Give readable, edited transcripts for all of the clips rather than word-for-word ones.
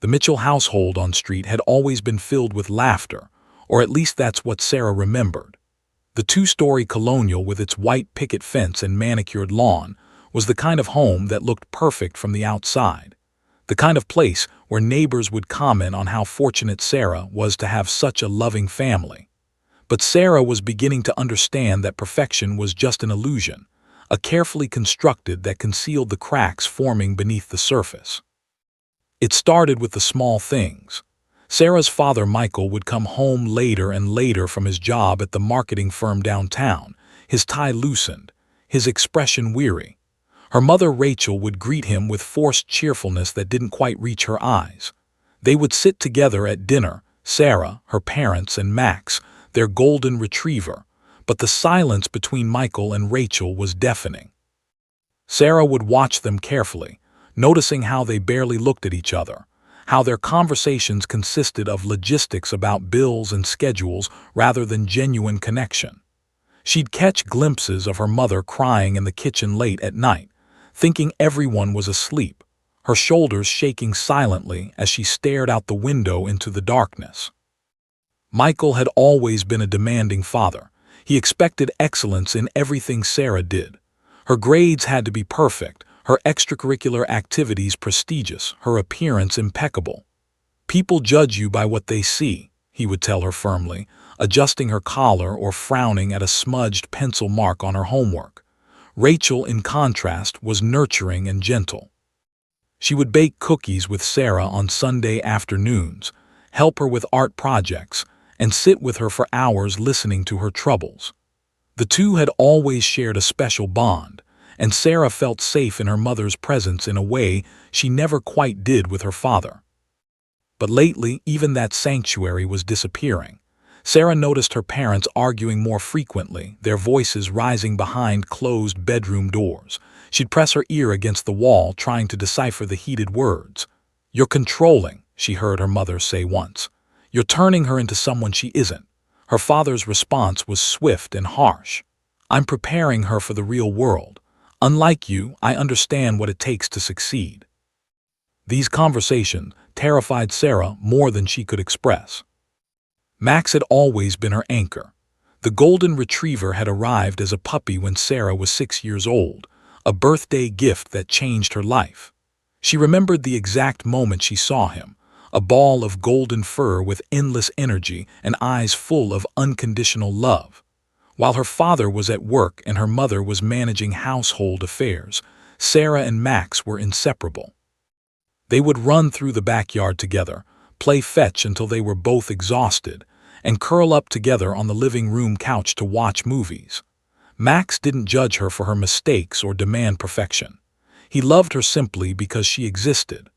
The Mitchell household on Street had always been filled with laughter, or at least that's what Sarah remembered. The two-story colonial with its white picket fence and manicured lawn was the kind of home that looked perfect from the outside, the kind of place where neighbors would comment on how fortunate Sarah was to have such a loving family. But Sarah was beginning to understand that perfection was just an illusion, a carefully constructed that concealed the cracks forming beneath the surface. It started with the small things. Sarah's father, Michael, would come home later and later from his job at the marketing firm downtown, his tie loosened, his expression weary. Her mother, Rachel, would greet him with forced cheerfulness that didn't quite reach her eyes. They would sit together at dinner, Sarah, her parents, and Max, their golden retriever, but the silence between Michael and Rachel was deafening. Sarah would watch them carefully, noticing how they barely looked at each other, how their conversations consisted of logistics about bills and schedules rather than genuine connection. She'd catch glimpses of her mother crying in the kitchen late at night, thinking everyone was asleep, her shoulders shaking silently as she stared out the window into the darkness. Michael had always been a demanding father. He expected excellence in everything Sarah did. Her grades had to be perfect, her extracurricular activities prestigious, her appearance impeccable. "People judge you by what they see," he would tell her firmly, adjusting her collar or frowning at a smudged pencil mark on her homework. Rachel, in contrast, was nurturing and gentle. She would bake cookies with Sarah on Sunday afternoons, help her with art projects, and sit with her for hours listening to her troubles. The two had always shared a special bond, and Sarah felt safe in her mother's presence in a way she never quite did with her father. But lately, even that sanctuary was disappearing. Sarah noticed her parents arguing more frequently, their voices rising behind closed bedroom doors. She'd press her ear against the wall, trying to decipher the heated words. "You're controlling," she heard her mother say once. "You're turning her into someone she isn't." Her father's response was swift and harsh. "I'm preparing her for the real world. Unlike you, I understand what it takes to succeed." These conversations terrified Sarah more than she could express. Max had always been her anchor. The golden retriever had arrived as a puppy when Sarah was 6 years old, a birthday gift that changed her life. She remembered the exact moment she saw him, a ball of golden fur with endless energy and eyes full of unconditional love. While her father was at work and her mother was managing household affairs, Sarah and Max were inseparable. They would run through the backyard together, play fetch until they were both exhausted, and curl up together on the living room couch to watch movies. Max didn't judge her for her mistakes or demand perfection. He loved her simply because she existed.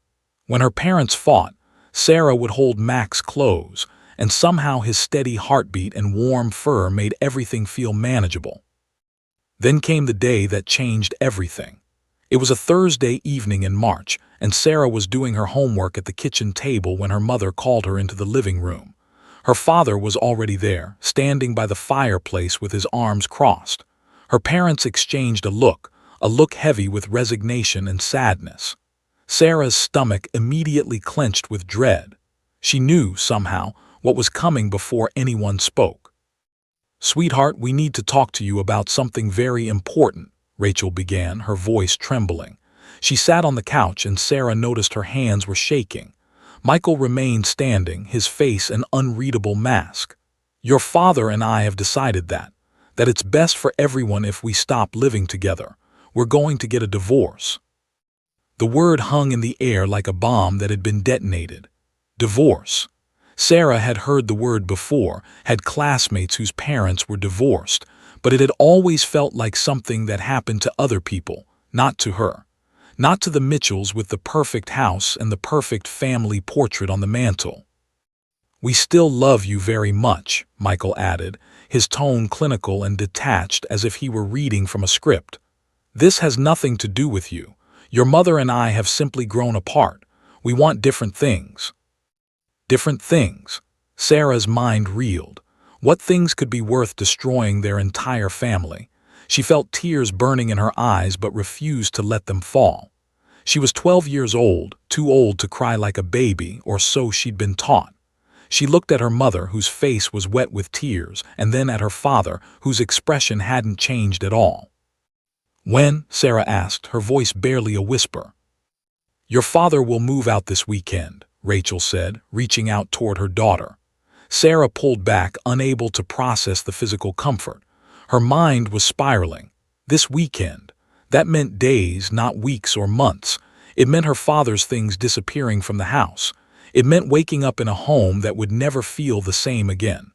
When her parents fought, Sarah would hold Max close, and somehow his steady heartbeat and warm fur made everything feel manageable. Then came the day that changed everything. It was a Thursday evening in March, and Sarah was doing her homework at the kitchen table when her mother called her into the living room. Her father was already there, standing by the fireplace with his arms crossed. Her parents exchanged a look heavy with resignation and sadness. Sarah's stomach immediately clenched with dread. She knew, somehow, what was coming before anyone spoke. "Sweetheart, we need to talk to you about something very important," Rachel began, her voice trembling. She sat on the couch and Sarah noticed her hands were shaking. Michael remained standing, his face an unreadable mask. "Your father and I have decided that it's best for everyone if we stop living together. We're going to get a divorce." The word hung in the air like a bomb that had been detonated. Divorce. Sarah had heard the word before, had classmates whose parents were divorced, but it had always felt like something that happened to other people, not to her. Not to the Mitchells with the perfect house and the perfect family portrait on the mantel. "We still love you very much," Michael added, his tone clinical and detached as if he were reading from a script. "This has nothing to do with you. Your mother and I have simply grown apart. We want different things." Different things. Sarah's mind reeled. What things could be worth destroying their entire family? She felt tears burning in her eyes but refused to let them fall. She was 12 years old, too old to cry like a baby, or so she'd been taught. She looked at her mother, whose face was wet with tears, and then at her father, whose expression hadn't changed at all. "When?" Sarah asked, her voice barely a whisper. "Your father will move out this weekend," Rachel said, reaching out toward her daughter. Sarah pulled back, unable to process the physical comfort. Her mind was spiraling. This weekend. That meant days, not weeks or months. It meant her father's things disappearing from the house. It meant waking up in a home that would never feel the same again.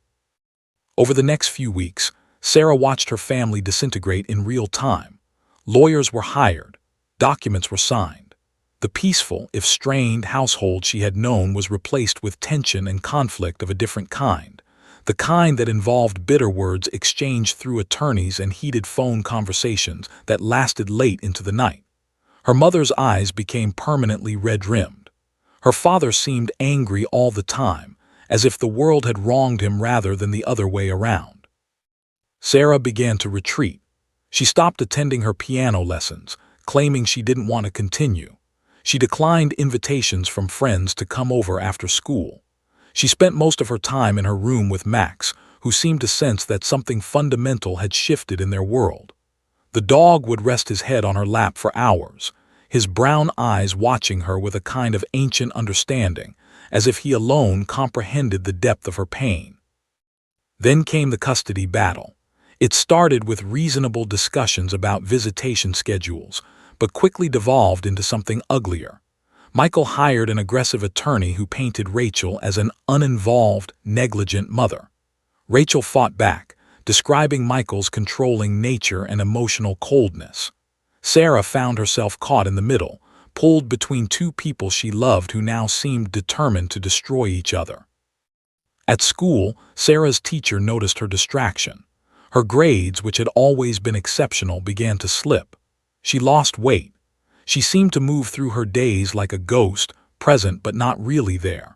Over the next few weeks, Sarah watched her family disintegrate in real time. Lawyers were hired. Documents were signed. The peaceful, if strained, household she had known was replaced with tension and conflict of a different kind. The kind that involved bitter words exchanged through attorneys and heated phone conversations that lasted late into the night. Her mother's eyes became permanently red-rimmed. Her father seemed angry all the time, as if the world had wronged him rather than the other way around. Sarah began to retreat. She stopped attending her piano lessons, claiming she didn't want to continue. She declined invitations from friends to come over after school. She spent most of her time in her room with Max, who seemed to sense that something fundamental had shifted in their world. The dog would rest his head on her lap for hours, his brown eyes watching her with a kind of ancient understanding, as if he alone comprehended the depth of her pain. Then came the custody battle. It started with reasonable discussions about visitation schedules, but quickly devolved into something uglier. Michael hired an aggressive attorney who painted Rachel as an uninvolved, negligent mother. Rachel fought back, describing Michael's controlling nature and emotional coldness. Sarah found herself caught in the middle, pulled between two people she loved who now seemed determined to destroy each other. At school, Sarah's teacher noticed her distraction. Her grades, which had always been exceptional, began to slip. She lost weight. She seemed to move through her days like a ghost, present but not really there.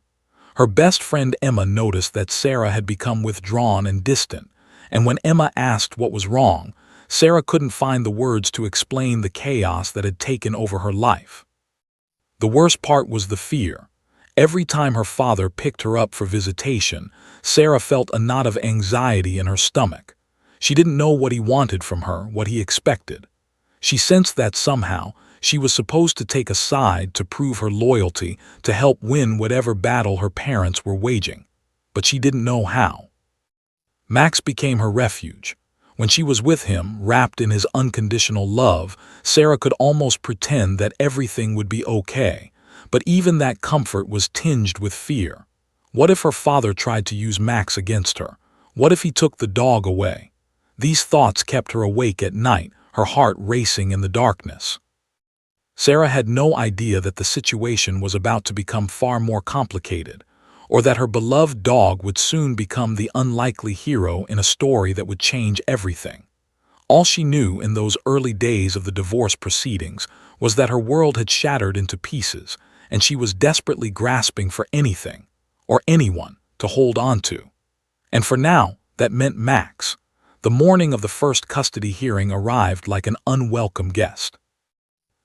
Her best friend Emma noticed that Sarah had become withdrawn and distant, and when Emma asked what was wrong, Sarah couldn't find the words to explain the chaos that had taken over her life. The worst part was the fear. Every time her father picked her up for visitation, Sarah felt a knot of anxiety in her stomach. She didn't know what he wanted from her, what he expected. She sensed that somehow she was supposed to take a side to prove her loyalty, to help win whatever battle her parents were waging. But she didn't know how. Max became her refuge. When she was with him, wrapped in his unconditional love, Sarah could almost pretend that everything would be okay. But even that comfort was tinged with fear. What if her father tried to use Max against her? What if he took the dog away? These thoughts kept her awake at night, her heart racing in the darkness. Sarah had no idea that the situation was about to become far more complicated, or that her beloved dog would soon become the unlikely hero in a story that would change everything. All she knew in those early days of the divorce proceedings was that her world had shattered into pieces, and she was desperately grasping for anything, or anyone, to hold on to. And for now, that meant Max. The morning of the first custody hearing arrived like an unwelcome guest.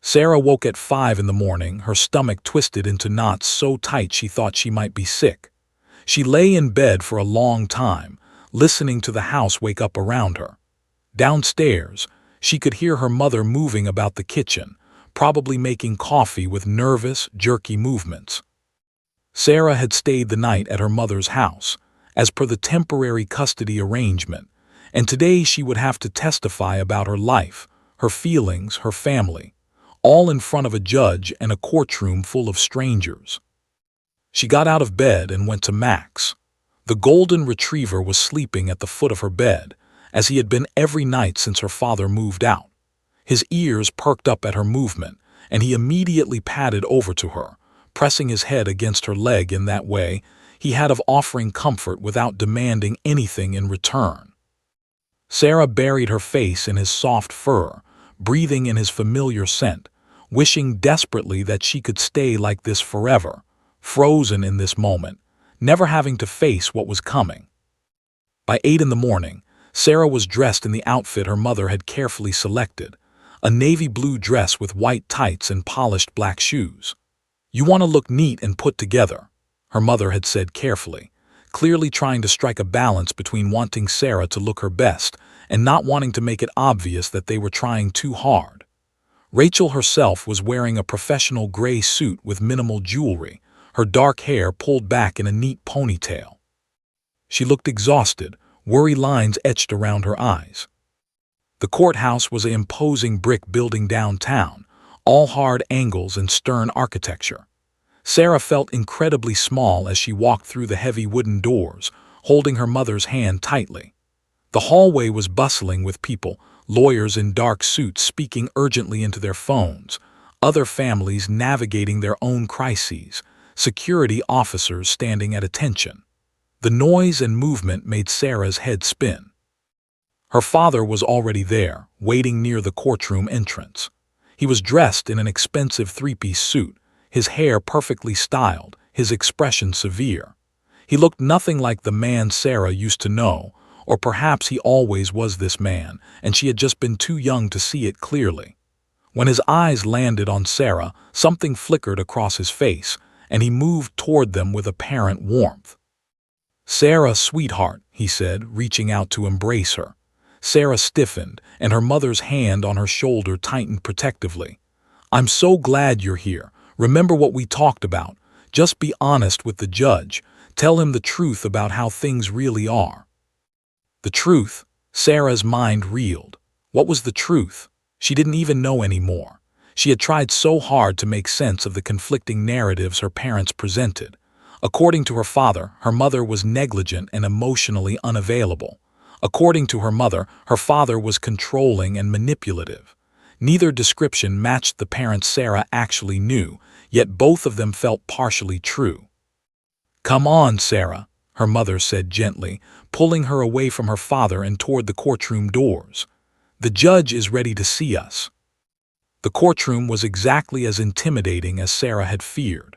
Sarah woke at 5 in the morning, her stomach twisted into knots so tight she thought she might be sick. She lay in bed for a long time, listening to the house wake up around her. Downstairs, she could hear her mother moving about the kitchen, probably making coffee with nervous, jerky movements. Sarah had stayed the night at her mother's house, as per the temporary custody arrangement, and today she would have to testify about her life, her feelings, her family, all in front of a judge and a courtroom full of strangers. She got out of bed and went to Max. The golden retriever was sleeping at the foot of her bed, as he had been every night since her father moved out. His ears perked up at her movement, and he immediately padded over to her, pressing his head against her leg in that way he had of offering comfort without demanding anything in return. Sarah buried her face in his soft fur, breathing in his familiar scent, wishing desperately that she could stay like this forever, frozen in this moment, never having to face what was coming. By 8 in the morning, Sarah was dressed in the outfit her mother had carefully selected, a navy blue dress with white tights and polished black shoes. "You want to look neat and put together," her mother had said carefully, clearly trying to strike a balance between wanting Sarah to look her best and not wanting to make it obvious that they were trying too hard. Rachel herself was wearing a professional gray suit with minimal jewelry, her dark hair pulled back in a neat ponytail. She looked exhausted, worry lines etched around her eyes. The courthouse was an imposing brick building downtown, all hard angles and stern architecture. Sarah felt incredibly small as she walked through the heavy wooden doors, holding her mother's hand tightly. The hallway was bustling with people, lawyers in dark suits speaking urgently into their phones, other families navigating their own crises, security officers standing at attention. The noise and movement made Sarah's head spin. Her father was already there, waiting near the courtroom entrance. He was dressed in an expensive three-piece suit, his hair perfectly styled, his expression severe. He looked nothing like the man Sarah used to know, or perhaps he always was this man, and she had just been too young to see it clearly. When his eyes landed on Sarah, something flickered across his face, and he moved toward them with apparent warmth. "Sarah, sweetheart," he said, reaching out to embrace her. Sarah stiffened, and her mother's hand on her shoulder tightened protectively. "I'm so glad you're here. Remember what we talked about. Just be honest with the judge. Tell him the truth about how things really are." The truth? Sarah's mind reeled. What was the truth? She didn't even know anymore. She had tried so hard to make sense of the conflicting narratives her parents presented. According to her father, her mother was negligent and emotionally unavailable. According to her mother, her father was controlling and manipulative. Neither description matched the parents Sarah actually knew, yet both of them felt partially true. "Come on, Sarah," her mother said gently, pulling her away from her father and toward the courtroom doors. "The judge is ready to see us." The courtroom was exactly as intimidating as Sarah had feared.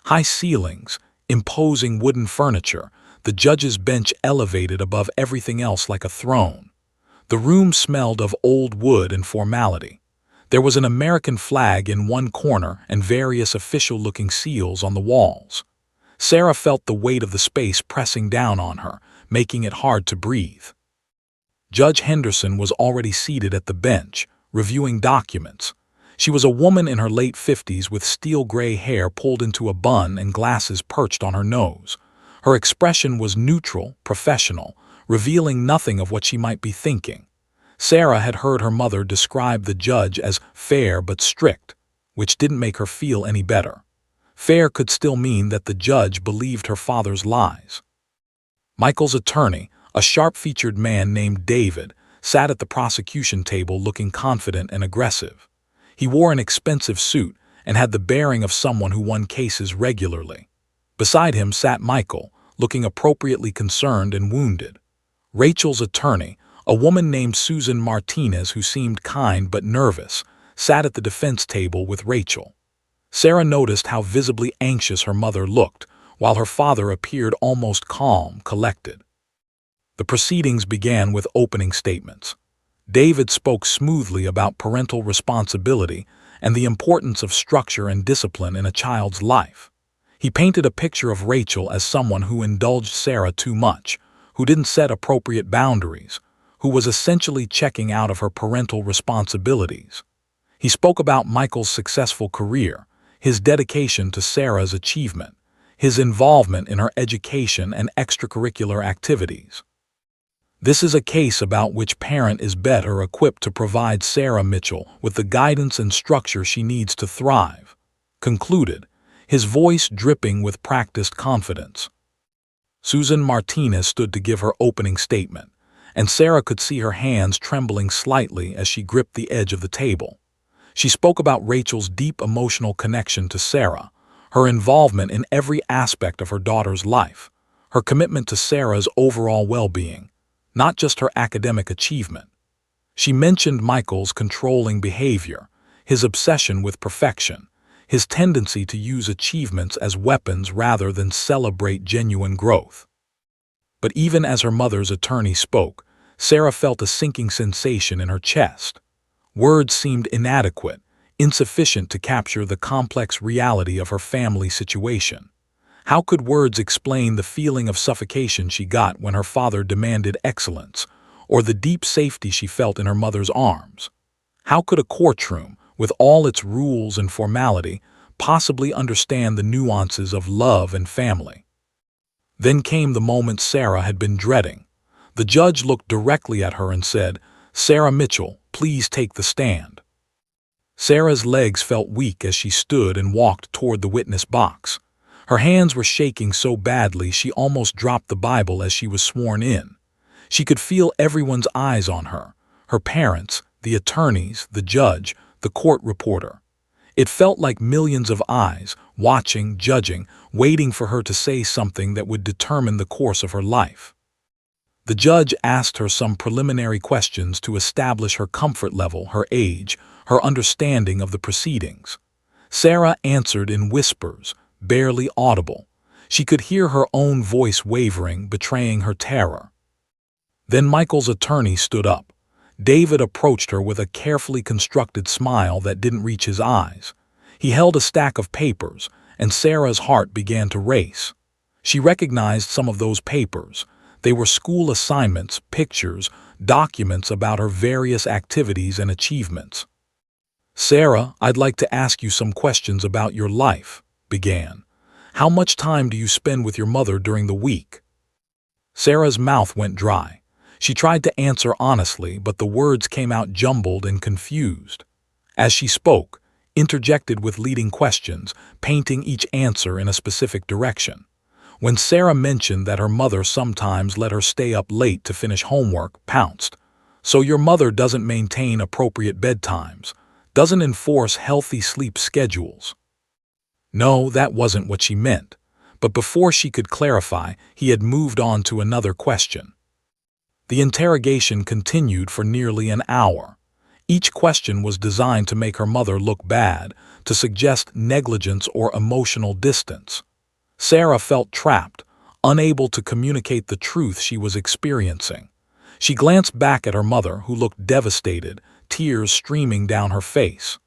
High ceilings, imposing wooden furniture, the judge's bench elevated above everything else like a throne. The room smelled of old wood and formality. There was an American flag in one corner and various official-looking seals on the walls. Sarah felt the weight of the space pressing down on her, making it hard to breathe. Judge Henderson was already seated at the bench, reviewing documents. She was a woman in her late 50s with steel-gray hair pulled into a bun and glasses perched on her nose. Her expression was neutral, professional, revealing nothing of what she might be thinking. Sarah had heard her mother describe the judge as fair but strict, which didn't make her feel any better. Fair could still mean that the judge believed her father's lies. Michael's attorney, a sharp-featured man named David, sat at the prosecution table looking confident and aggressive. He wore an expensive suit and had the bearing of someone who won cases regularly. Beside him sat Michael, looking appropriately concerned and wounded. Rachel's attorney, a woman named Susan Martinez who seemed kind but nervous, sat at the defense table with Rachel. Sarah noticed how visibly anxious her mother looked, while her father appeared almost calm, collected. The proceedings began with opening statements. David spoke smoothly about parental responsibility and the importance of structure and discipline in a child's life. He painted a picture of Rachel as someone who indulged Sarah too much, who didn't set appropriate boundaries, who was essentially checking out of her parental responsibilities. He spoke about Michael's successful career, his dedication to Sarah's achievement, his involvement in her education and extracurricular activities. "This is a case about which parent is better equipped to provide Sarah Mitchell with the guidance and structure she needs to thrive," concluded, his voice dripping with practiced confidence. Susan Martinez stood to give her opening statement, and Sarah could see her hands trembling slightly as she gripped the edge of the table. She spoke about Rachel's deep emotional connection to Sarah, her involvement in every aspect of her daughter's life, her commitment to Sarah's overall well-being, not just her academic achievement. She mentioned Michael's controlling behavior, his obsession with perfection, his tendency to use achievements as weapons rather than celebrate genuine growth. But even as her mother's attorney spoke, Sarah felt a sinking sensation in her chest. Words seemed inadequate, insufficient to capture the complex reality of her family situation. How could words explain the feeling of suffocation she got when her father demanded excellence, or the deep safety she felt in her mother's arms? How could a courtroom, with all its rules and formality, possibly understand the nuances of love and family? Then came the moment Sarah had been dreading. The judge looked directly at her and said, "Sarah Mitchell, please take the stand." Sarah's legs felt weak as she stood and walked toward the witness box. Her hands were shaking so badly she almost dropped the Bible as she was sworn in. She could feel everyone's eyes on her, her parents, the attorneys, the judge, the court reporter. It felt like millions of eyes, watching, judging, waiting for her to say something that would determine the course of her life. The judge asked her some preliminary questions to establish her comfort level, her age, her understanding of the proceedings. Sarah answered in whispers, barely audible. She could hear her own voice wavering, betraying her terror. Then Michael's attorney stood up. David approached her with a carefully constructed smile that didn't reach his eyes. He held a stack of papers, and Sarah's heart began to race. She recognized some of those papers. They were school assignments, pictures, documents about her various activities and achievements. "Sarah, I'd like to ask you some questions about your life," began. "How much time do you spend with your mother during the week?" Sarah's mouth went dry. She tried to answer honestly, but the words came out jumbled and confused. As she spoke, interjected with leading questions, painting each answer in a specific direction. When Sarah mentioned that her mother sometimes let her stay up late to finish homework, pounced. "So your mother doesn't maintain appropriate bedtimes, doesn't enforce healthy sleep schedules?" No, that wasn't what she meant. But before she could clarify, he had moved on to another question. The interrogation continued for nearly an hour. Each question was designed to make her mother look bad, to suggest negligence or emotional distance. Sarah felt trapped, unable to communicate the truth she was experiencing. She glanced back at her mother, who looked devastated, tears streaming down her face.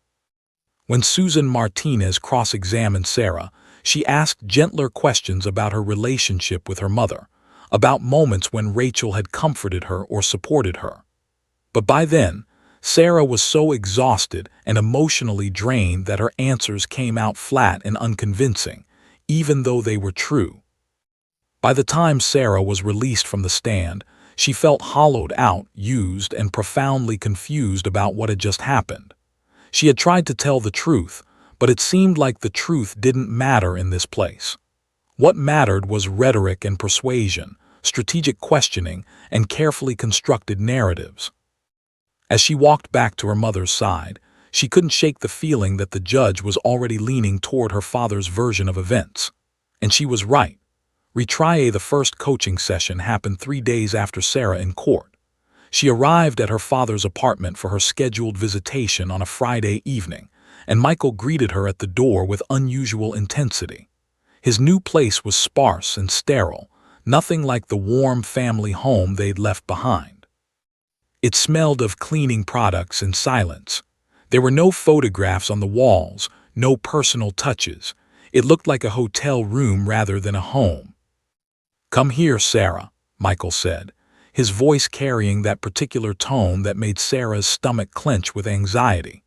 When Susan Martinez cross-examined Sarah, she asked gentler questions about her relationship with her mother, about moments when Rachel had comforted her or supported her. But by then, Sarah was so exhausted and emotionally drained that her answers came out flat and unconvincing, even though they were true. By the time Sarah was released from the stand, she felt hollowed out, used, and profoundly confused about what had just happened. She had tried to tell the truth, but it seemed like the truth didn't matter in this place. What mattered was rhetoric and persuasion, strategic questioning, and carefully constructed narratives. As she walked back to her mother's side, she couldn't shake the feeling that the judge was already leaning toward her father's version of events. And she was right. Retrier, the first coaching session, happened 3 days after Sarah in court. She arrived at her father's apartment for her scheduled visitation on a Friday evening, and Michael greeted her at the door with unusual intensity. His new place was sparse and sterile, nothing like the warm family home they'd left behind. It smelled of cleaning products and silence. There were no photographs on the walls, no personal touches. It looked like a hotel room rather than a home. "Come here, Sarah," Michael said, his voice carrying that particular tone that made Sarah's stomach clench with anxiety.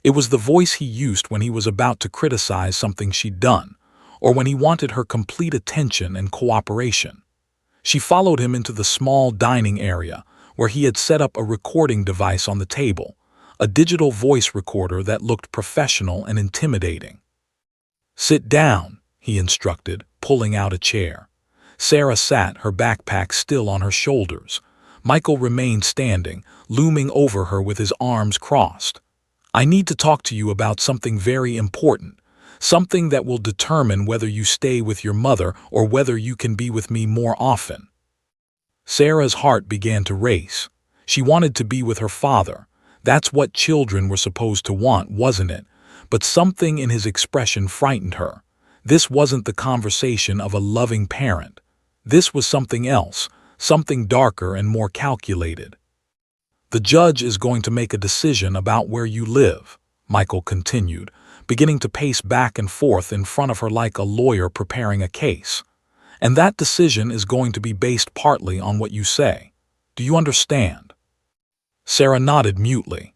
It was the voice he used when he was about to criticize something she'd done, or when he wanted her complete attention and cooperation. She followed him into the small dining area, where he had set up a recording device on the table, a digital voice recorder that looked professional and intimidating. "Sit down," he instructed, pulling out a chair. Sarah sat, her backpack still on her shoulders. Michael remained standing, looming over her with his arms crossed. "I need to talk to you about something very important, something that will determine whether you stay with your mother or whether you can be with me more often." Sarah's heart began to race. She wanted to be with her father. That's what children were supposed to want, wasn't it? But something in his expression frightened her. This wasn't the conversation of a loving parent. This was something else, something darker and more calculated. The judge is going to make a decision about where you live, Michael continued, beginning to pace back and forth in front of her like a lawyer preparing a case. And that decision is going to be based partly on what you say. Do you understand? Sarah nodded mutely.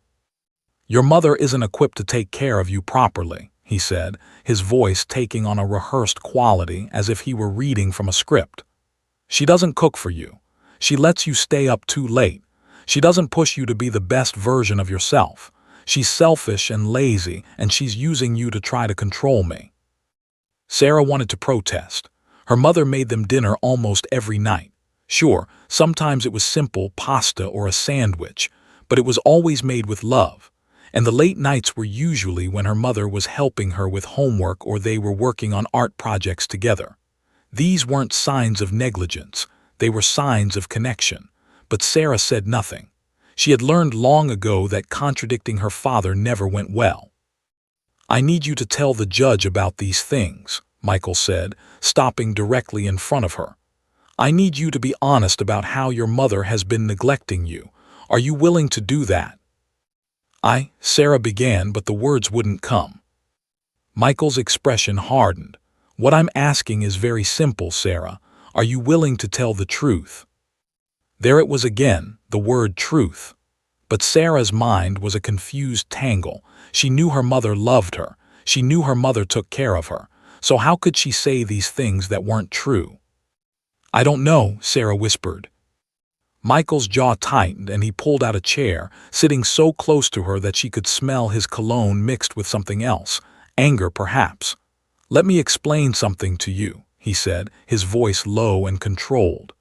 Your mother isn't equipped to take care of you properly, he said, his voice taking on a rehearsed quality as if he were reading from a script. She doesn't cook for you. She lets you stay up too late. She doesn't push you to be the best version of yourself. She's selfish and lazy, and she's using you to try to control me. Sarah wanted to protest. Her mother made them dinner almost every night. Sure, sometimes it was simple pasta or a sandwich, but it was always made with love. And the late nights were usually when her mother was helping her with homework or they were working on art projects together. These weren't signs of negligence, they were signs of connection. But Sarah said nothing. She had learned long ago that contradicting her father never went well. I need you to tell the judge about these things, Michael said, stopping directly in front of her. I need you to be honest about how your mother has been neglecting you. Are you willing to do that? Sarah began, but the words wouldn't come. Michael's expression hardened. What I'm asking is very simple, Sarah. Are you willing to tell the truth? There it was again, the word truth. But Sarah's mind was a confused tangle. She knew her mother loved her. She knew her mother took care of her. So how could she say these things that weren't true? I don't know, Sarah whispered. Michael's jaw tightened and he pulled out a chair, sitting so close to her that she could smell his cologne mixed with something else, anger perhaps. Let me explain something to you, he said, his voice low and controlled.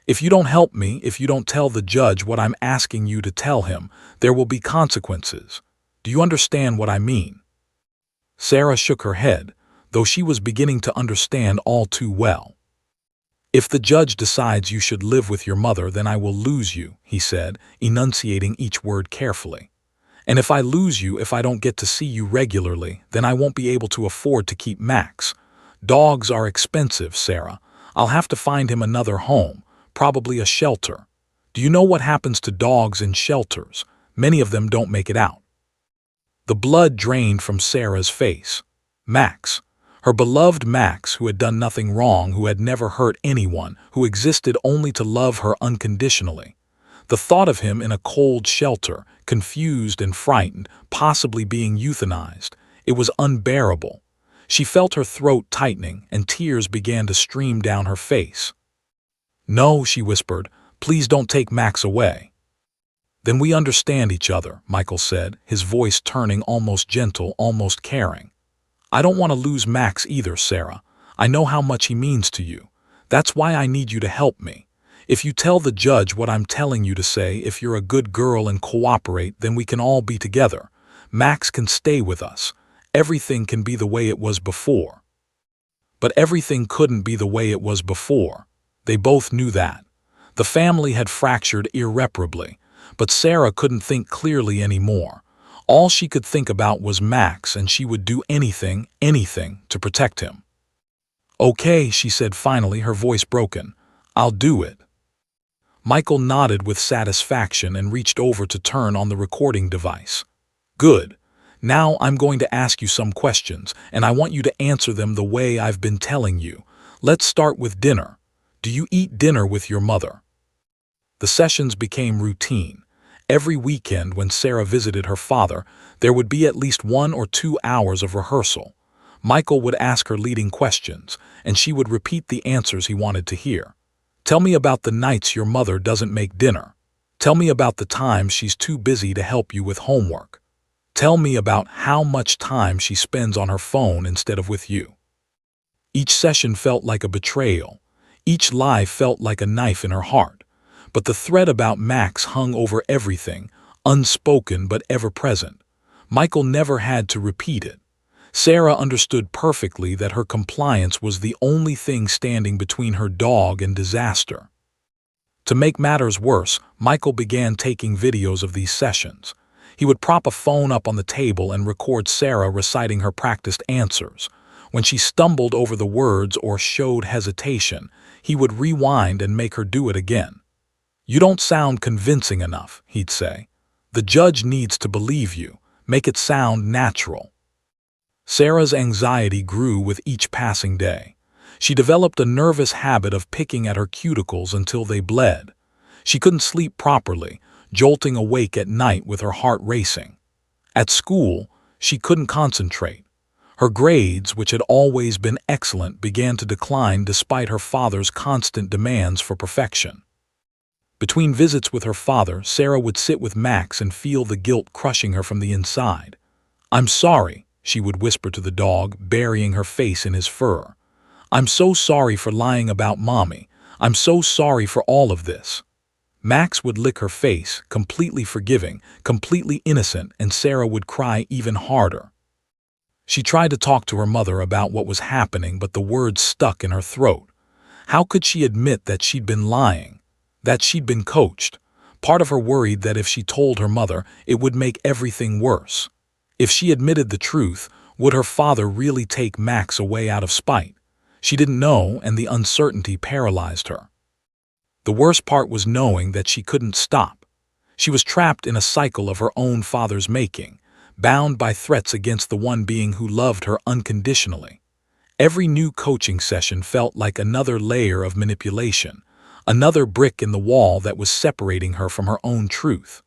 If you don't help me, if you don't tell the judge what I'm asking you to tell him, there will be consequences. Do you understand what I mean? Sarah shook her head, though she was beginning to understand all too well. If the judge decides you should live with your mother, then I will lose you, he said, enunciating each word carefully. And if I lose you, if I don't get to see you regularly, then I won't be able to afford to keep Max. Dogs are expensive, Sarah. I'll have to find him another home, probably a shelter. Do you know what happens to dogs in shelters? Many of them don't make it out. The blood drained from Sarah's face. Max. Her beloved Max, who had done nothing wrong, who had never hurt anyone, who existed only to love her unconditionally. The thought of him in a cold shelter, confused and frightened, possibly being euthanized, it was unbearable. She felt her throat tightening and tears began to stream down her face. No, she whispered, please don't take Max away. Then we understand each other, Michael said, his voice turning almost gentle, almost caring. I don't want to lose Max either, Sarah. I know how much he means to you. That's why I need you to help me. If you tell the judge what I'm telling you to say, if you're a good girl and cooperate, then we can all be together. Max can stay with us. Everything can be the way it was before. But everything couldn't be the way it was before. They both knew that. The family had fractured irreparably, but Sarah couldn't think clearly anymore. All she could think about was Max, and she would do anything, to protect him. Okay, she said finally, her voice broken. I'll do it. Michael nodded with satisfaction and reached over to turn on the recording device. Good. Now I'm going to ask you some questions, and I want you to answer them the way I've been telling you. Let's start with dinner. Do you eat dinner with your mother? The sessions became routine. Every weekend when Sarah visited her father, there would be at least 1 or 2 hours of rehearsal. Michael would ask her leading questions, and she would repeat the answers he wanted to hear. Tell me about the nights your mother doesn't make dinner. Tell me about the times she's too busy to help you with homework. Tell me about how much time she spends on her phone instead of with you. Each session felt like a betrayal. Each lie felt like a knife in her heart. But the thread about Max hung over everything, unspoken but ever present. Michael never had to repeat it. Sarah understood perfectly that her compliance was the only thing standing between her dog and disaster. To make matters worse, Michael began taking videos of these sessions. He would prop a phone up on the table and record Sarah reciting her practiced answers. When she stumbled over the words or showed hesitation, he would rewind and make her do it again. "You don't sound convincing enough," he'd say. "The judge needs to believe you. Make it sound natural." Sarah's anxiety grew with each passing day. She developed a nervous habit of picking at her cuticles until they bled. She couldn't sleep properly, jolting awake at night with her heart racing. At school, she couldn't concentrate. Her grades, which had always been excellent, began to decline despite her father's constant demands for perfection. Between visits with her father, Sarah would sit with Max and feel the guilt crushing her from the inside. "I'm sorry," she would whisper to the dog, burying her face in his fur. "I'm so sorry for lying about Mommy. I'm so sorry for all of this." Max would lick her face, completely forgiving, completely innocent, and Sarah would cry even harder. She tried to talk to her mother about what was happening, but the words stuck in her throat. How could she admit that she'd been lying, that she'd been coached? Part of her worried that if she told her mother, it would make everything worse. If she admitted the truth, would her father really take Max away out of spite? She didn't know, and the uncertainty paralyzed her. The worst part was knowing that she couldn't stop. She was trapped in a cycle of her own father's making, bound by threats against the one being who loved her unconditionally. Every new coaching session felt like another layer of manipulation, another brick in the wall that was separating her from her own truth.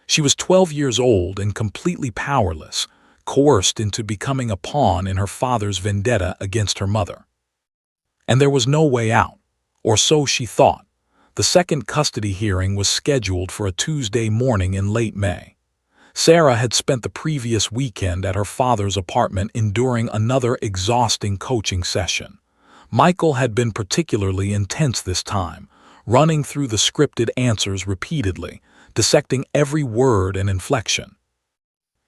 She was 12 years old and completely powerless, coerced into becoming a pawn in her father's vendetta against her mother. And there was no way out, or so she thought. The second custody hearing was scheduled for a Tuesday morning in late May. Sarah had spent the previous weekend at her father's apartment enduring another exhausting coaching session. Michael had been particularly intense this time, running through the scripted answers repeatedly, dissecting every word and inflection.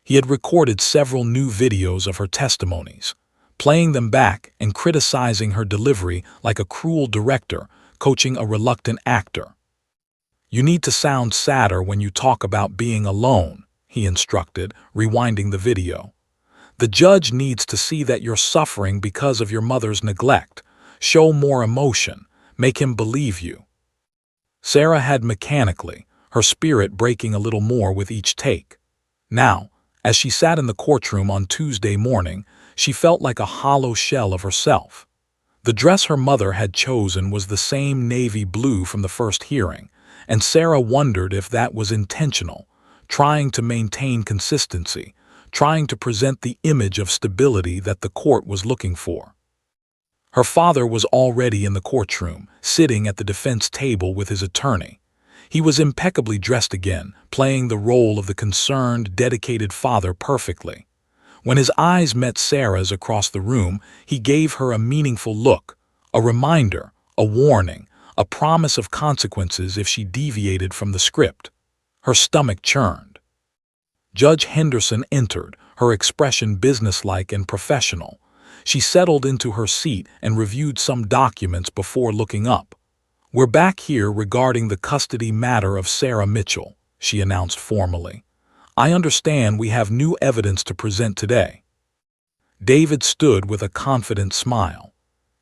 He had recorded several new videos of her testimonies, playing them back and criticizing her delivery like a cruel director coaching a reluctant actor. "You need to sound sadder when you talk about being alone," he instructed, rewinding the video. "The judge needs to see that you're suffering because of your mother's neglect. Show more emotion. Make him believe you." Sarah had mechanically, her spirit breaking a little more with each take. Now, as she sat in the courtroom on Tuesday morning, she felt like a hollow shell of herself. The dress her mother had chosen was the same navy blue from the first hearing, and Sarah wondered if that was intentional, trying to maintain consistency, trying to present the image of stability that the court was looking for. Her father was already in the courtroom, sitting at the defense table with his attorney. He was impeccably dressed again, playing the role of the concerned, dedicated father perfectly. When his eyes met Sarah's across the room, he gave her a meaningful look, a reminder, a warning, a promise of consequences if she deviated from the script. Her stomach churned. Judge Henderson entered, her expression businesslike and professional. She settled into her seat and reviewed some documents before looking up. "We're back here regarding the custody matter of Sarah Mitchell," she announced formally. "I understand we have new evidence to present today." David stood with a confident smile.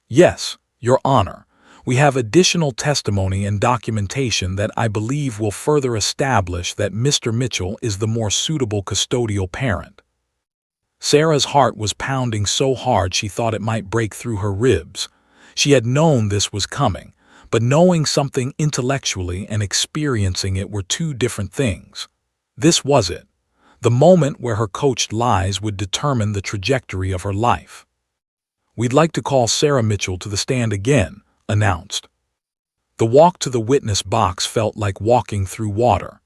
"Yes, Your Honor, we have additional testimony and documentation that I believe will further establish that Mr. Mitchell is the more suitable custodial parent." Sarah's heart was pounding so hard she thought it might break through her ribs. She had known this was coming, but knowing something intellectually and experiencing it were two different things. This was it, the moment where her coached lies would determine the trajectory of her life. "We'd like to call Sarah Mitchell to the stand again," announced. The walk to the witness box felt like walking through water.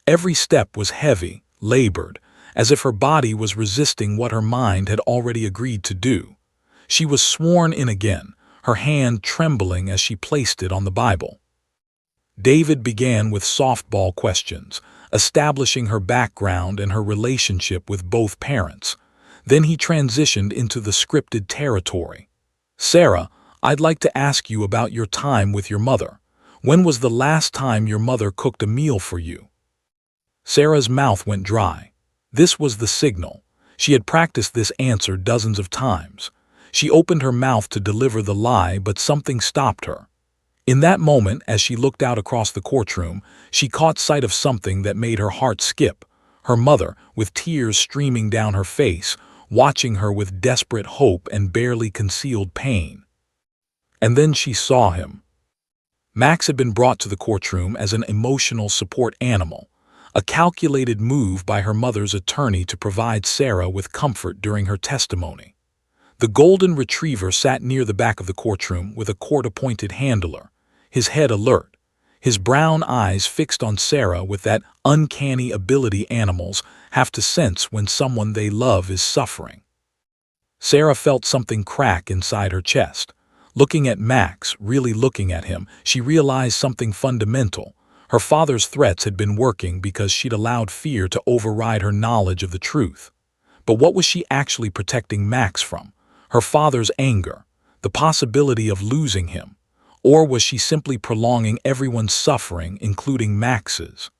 Every step was heavy, labored, as if her body was resisting what her mind had already agreed to do. She was sworn in again, her hand trembling as she placed it on the Bible. David began with softball questions, establishing her background and her relationship with both parents. Then he transitioned into the scripted territory. "Sarah, I'd like to ask you about your time with your mother. When was the last time your mother cooked a meal for you?" Sarah's mouth went dry. This was the signal. She had practiced this answer dozens of times. She opened her mouth to deliver the lie, but something stopped her. In that moment, as she looked out across the courtroom, she caught sight of something that made her heart skip. Her mother, with tears streaming down her face, watching her with desperate hope and barely concealed pain. And then she saw him. Max had been brought to the courtroom as an emotional support animal, a calculated move by her mother's attorney to provide Sarah with comfort during her testimony. The golden retriever sat near the back of the courtroom with a court-appointed handler, his head alert, his brown eyes fixed on Sarah with that uncanny ability animals have to sense when someone they love is suffering. Sarah felt something crack inside her chest. Looking at Max, really looking at him, she realized something fundamental. Her father's threats had been working because she'd allowed fear to override her knowledge of the truth. But what was she actually protecting Max from? Her father's anger, the possibility of losing him, or was she simply prolonging everyone's suffering, including Max's?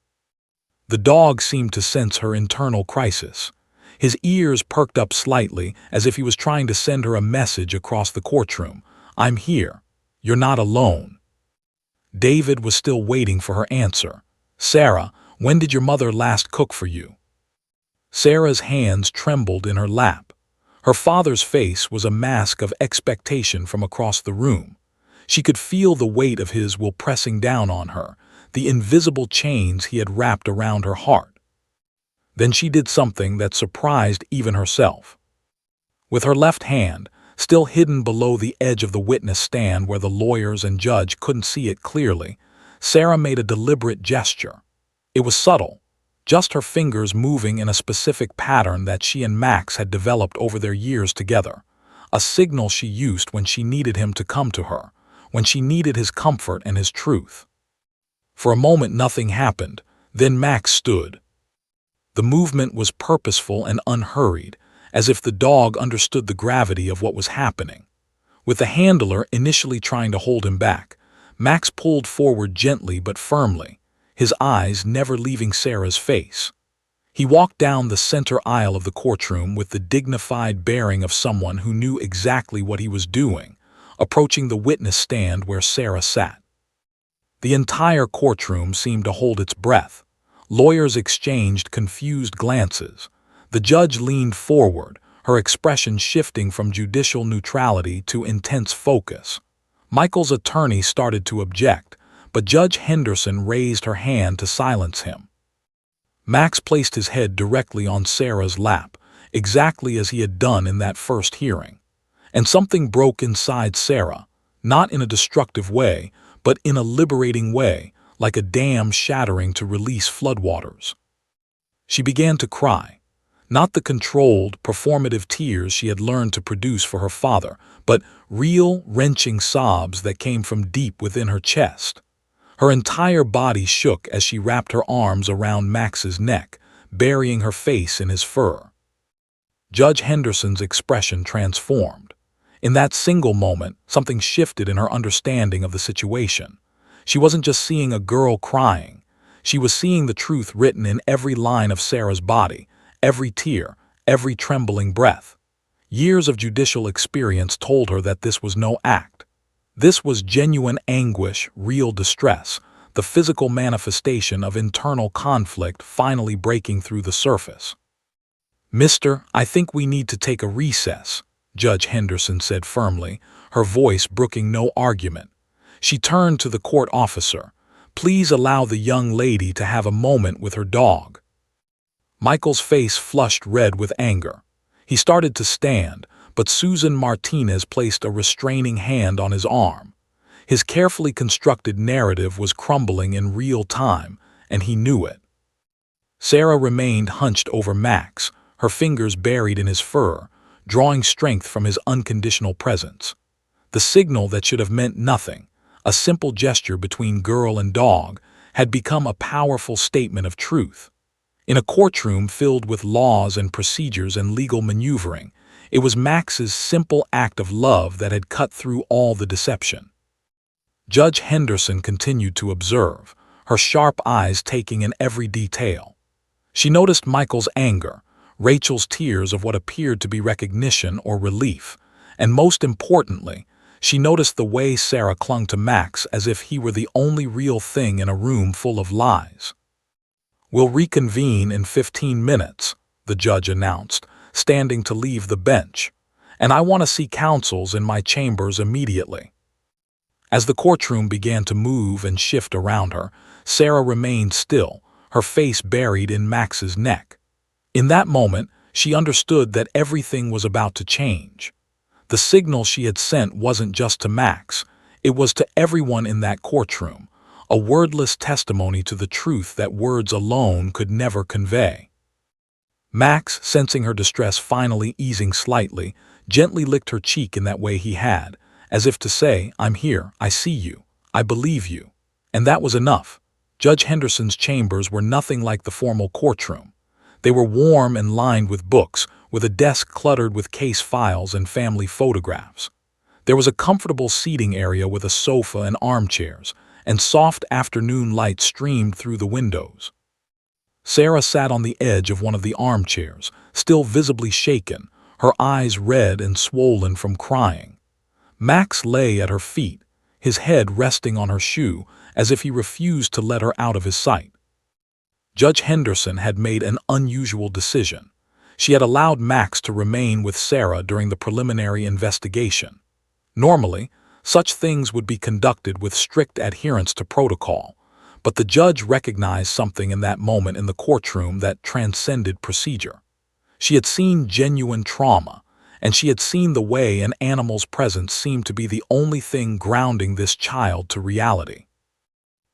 The dog seemed to sense her internal crisis. His ears perked up slightly as if he was trying to send her a message across the courtroom. "I'm here. You're not alone." David was still waiting for her answer. "Sarah, when did your mother last cook for you?" Sarah's hands trembled in her lap. Her father's face was a mask of expectation from across the room. She could feel the weight of his will pressing down on her, the invisible chains he had wrapped around her heart. Then she did something that surprised even herself. With her left hand, still hidden below the edge of the witness stand where the lawyers and judge couldn't see it clearly, Sarah made a deliberate gesture. It was subtle, just her fingers moving in a specific pattern that she and Max had developed over their years together, a signal she used when she needed him to come to her, when she needed his comfort and his truth. For a moment nothing happened, then Max stood. The movement was purposeful and unhurried, as if the dog understood the gravity of what was happening. With the handler initially trying to hold him back, Max pulled forward gently but firmly, his eyes never leaving Sarah's face. He walked down the center aisle of the courtroom with the dignified bearing of someone who knew exactly what he was doing, approaching the witness stand where Sarah sat. The entire courtroom seemed to hold its breath. Lawyers exchanged confused glances. The judge leaned forward, her expression shifting from judicial neutrality to intense focus. Michael's attorney started to object, but Judge Henderson raised her hand to silence him. Max placed his head directly on Sarah's lap, exactly as he had done in that first hearing. And something broke inside Sarah, not in a destructive way, but in a liberating way, like a dam shattering to release floodwaters. She began to cry. Not the controlled, performative tears she had learned to produce for her father, but real, wrenching sobs that came from deep within her chest. Her entire body shook as she wrapped her arms around Max's neck, burying her face in his fur. Judge Henderson's expression transformed. In that single moment, something shifted in her understanding of the situation. She wasn't just seeing a girl crying. She was seeing the truth written in every line of Sarah's body, every tear, every trembling breath. Years of judicial experience told her that this was no act. This was genuine anguish, real distress, the physical manifestation of internal conflict finally breaking through the surface. "Mister, I think we need to take a recess," Judge Henderson said firmly, her voice brooking no argument. She turned to the court officer. "Please allow the young lady to have a moment with her dog." Michael's face flushed red with anger. He started to stand, but Susan Martinez placed a restraining hand on his arm. His carefully constructed narrative was crumbling in real time, and he knew it. Sarah remained hunched over Max, her fingers buried in his fur, drawing strength from his unconditional presence. The signal that should have meant nothing, a simple gesture between girl and dog, had become a powerful statement of truth. In a courtroom filled with laws and procedures and legal maneuvering, it was Max's simple act of love that had cut through all the deception. Judge Henderson continued to observe, her sharp eyes taking in every detail. She noticed Michael's anger, Rachel's tears of what appeared to be recognition or relief, and most importantly, She noticed the way Sarah clung to Max as if he were the only real thing in a room full of lies. "We'll reconvene in 15 minutes, the judge announced, standing to leave the bench, "and I want to see counsels in my chambers immediately." As the courtroom began to move and shift around her, Sarah remained still, her face buried in Max's neck. In that moment, she understood that everything was about to change. The signal she had sent wasn't just to Max, it was to everyone in that courtroom, a wordless testimony to the truth that words alone could never convey. Max, sensing her distress finally easing slightly, gently licked her cheek in that way he had, as if to say, "I'm here, I see you, I believe you." And that was enough. Judge Henderson's chambers were nothing like the formal courtroom. They were warm and lined with books, with a desk cluttered with case files and family photographs. There was a comfortable seating area with a sofa and armchairs, and soft afternoon light streamed through the windows. Sarah sat on the edge of one of the armchairs, still visibly shaken, her eyes red and swollen from crying. Max lay at her feet, his head resting on her shoe, as if he refused to let her out of his sight. Judge Henderson had made an unusual decision. She had allowed Max to remain with Sarah during the preliminary investigation. Normally, such things would be conducted with strict adherence to protocol, but the judge recognized something in that moment in the courtroom that transcended procedure. She had seen genuine trauma, and she had seen the way an animal's presence seemed to be the only thing grounding this child to reality.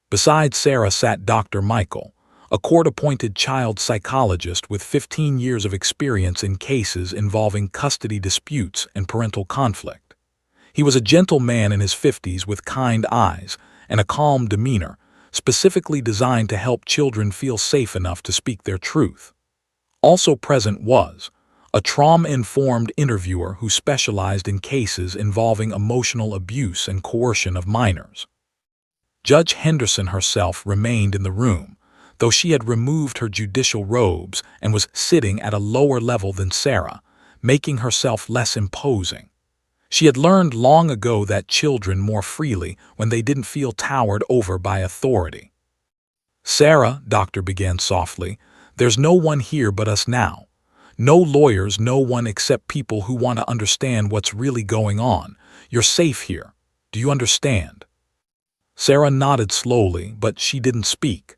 Beside Sarah sat Dr. Michael, a court-appointed child psychologist with 15 years of experience in cases involving custody disputes and parental conflict. He was a gentle man in his 50s with kind eyes and a calm demeanor, specifically designed to help children feel safe enough to speak their truth. Also present was a trauma-informed interviewer who specialized in cases involving emotional abuse and coercion of minors. Judge Henderson herself remained in the room, though she had removed her judicial robes and was sitting at a lower level than Sarah, making herself less imposing. She had learned long ago that children more freely when they didn't feel towered over by authority. "Sarah," Doctor began softly, "there's no one here but us now. No lawyers, no one except people who want to understand what's really going on. You're safe here. Do you understand?" Sarah nodded slowly, but she didn't speak.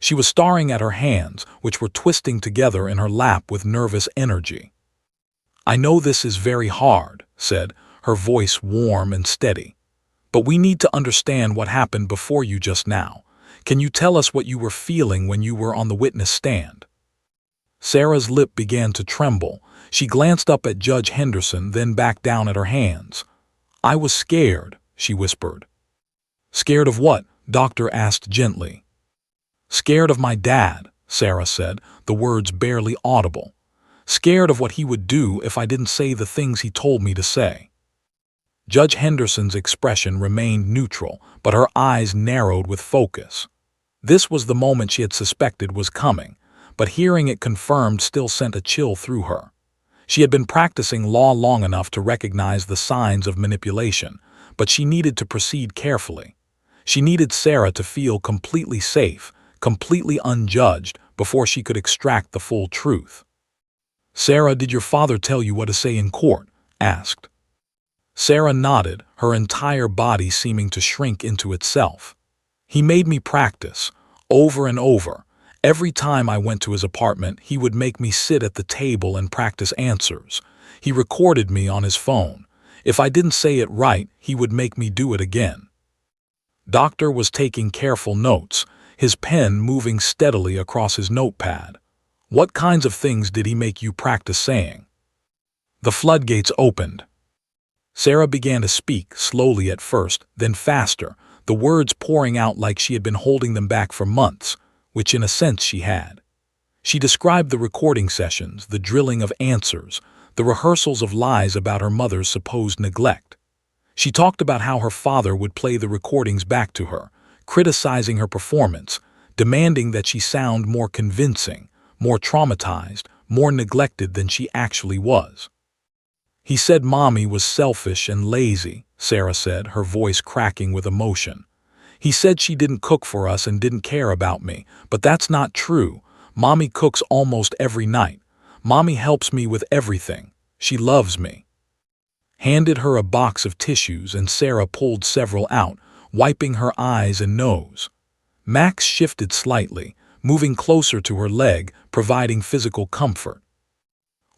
She was staring at her hands, which were twisting together in her lap with nervous energy. "I know this is very hard," said, her voice warm and steady. "But we need to understand what happened before you just now. Can you tell us what you were feeling when you were on the witness stand?" Sarah's lip began to tremble. She glanced up at Judge Henderson, then back down at her hands. "I was scared," she whispered. "Scared of what?" Doctor asked gently. "Scared of my dad," Sarah said, the words barely audible. "Scared of what he would do if I didn't say the things he told me to say." Judge Henderson's expression remained neutral, but her eyes narrowed with focus. This was the moment she had suspected was coming, but hearing it confirmed still sent a chill through her. She had been practicing law long enough to recognize the signs of manipulation, but she needed to proceed carefully. She needed Sarah to feel completely safe, completely unjudged, before she could extract the full truth. "Sarah, did your father tell you what to say in court?" asked. Sarah nodded, her entire body seeming to shrink into itself. "He made me practice, over and over. Every time I went to his apartment, he would make me sit at the table and practice answers. He recorded me on his phone. If I didn't say it right, he would make me do it again." Doctor was taking careful notes, his pen moving steadily across his notepad. "What kinds of things did he make you practice saying?" The floodgates opened. Sarah began to speak, slowly at first, then faster, the words pouring out like she had been holding them back for months, which in a sense she had. She described the recording sessions, the drilling of answers, the rehearsals of lies about her mother's supposed neglect. She talked about how her father would play the recordings back to her, criticizing her performance, demanding that she sound more convincing, more traumatized, more neglected than she actually was. "He said Mommy was selfish and lazy," Sarah said, her voice cracking with emotion. "He said she didn't cook for us and didn't care about me, but that's not true. Mommy cooks almost every night. Mommy helps me with everything. She loves me." Handed her a box of tissues and Sarah pulled several out, wiping her eyes and nose. Max shifted slightly, moving closer to her leg, providing physical comfort.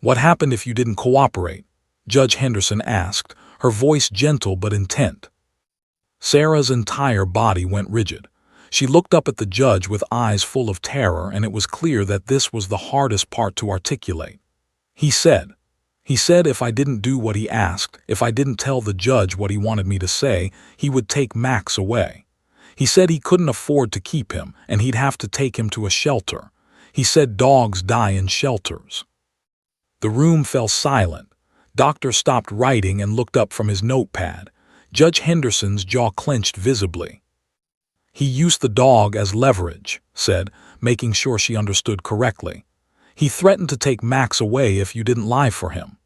"What happened if you didn't cooperate?" Judge Henderson asked, her voice gentle but intent. Sarah's entire body went rigid. She looked up at the judge with eyes full of terror, and it was clear that this was the hardest part to articulate. He said if I didn't do what he asked, if I didn't tell the judge what he wanted me to say, he would take Max away. He said he couldn't afford to keep him, and he'd have to take him to a shelter. He said dogs die in shelters. The room fell silent. Doctor stopped writing and looked up from his notepad. Judge Henderson's jaw clenched visibly. "He used the dog as leverage," said, making sure she understood correctly. "He threatened to take Max away if you didn't lie for him."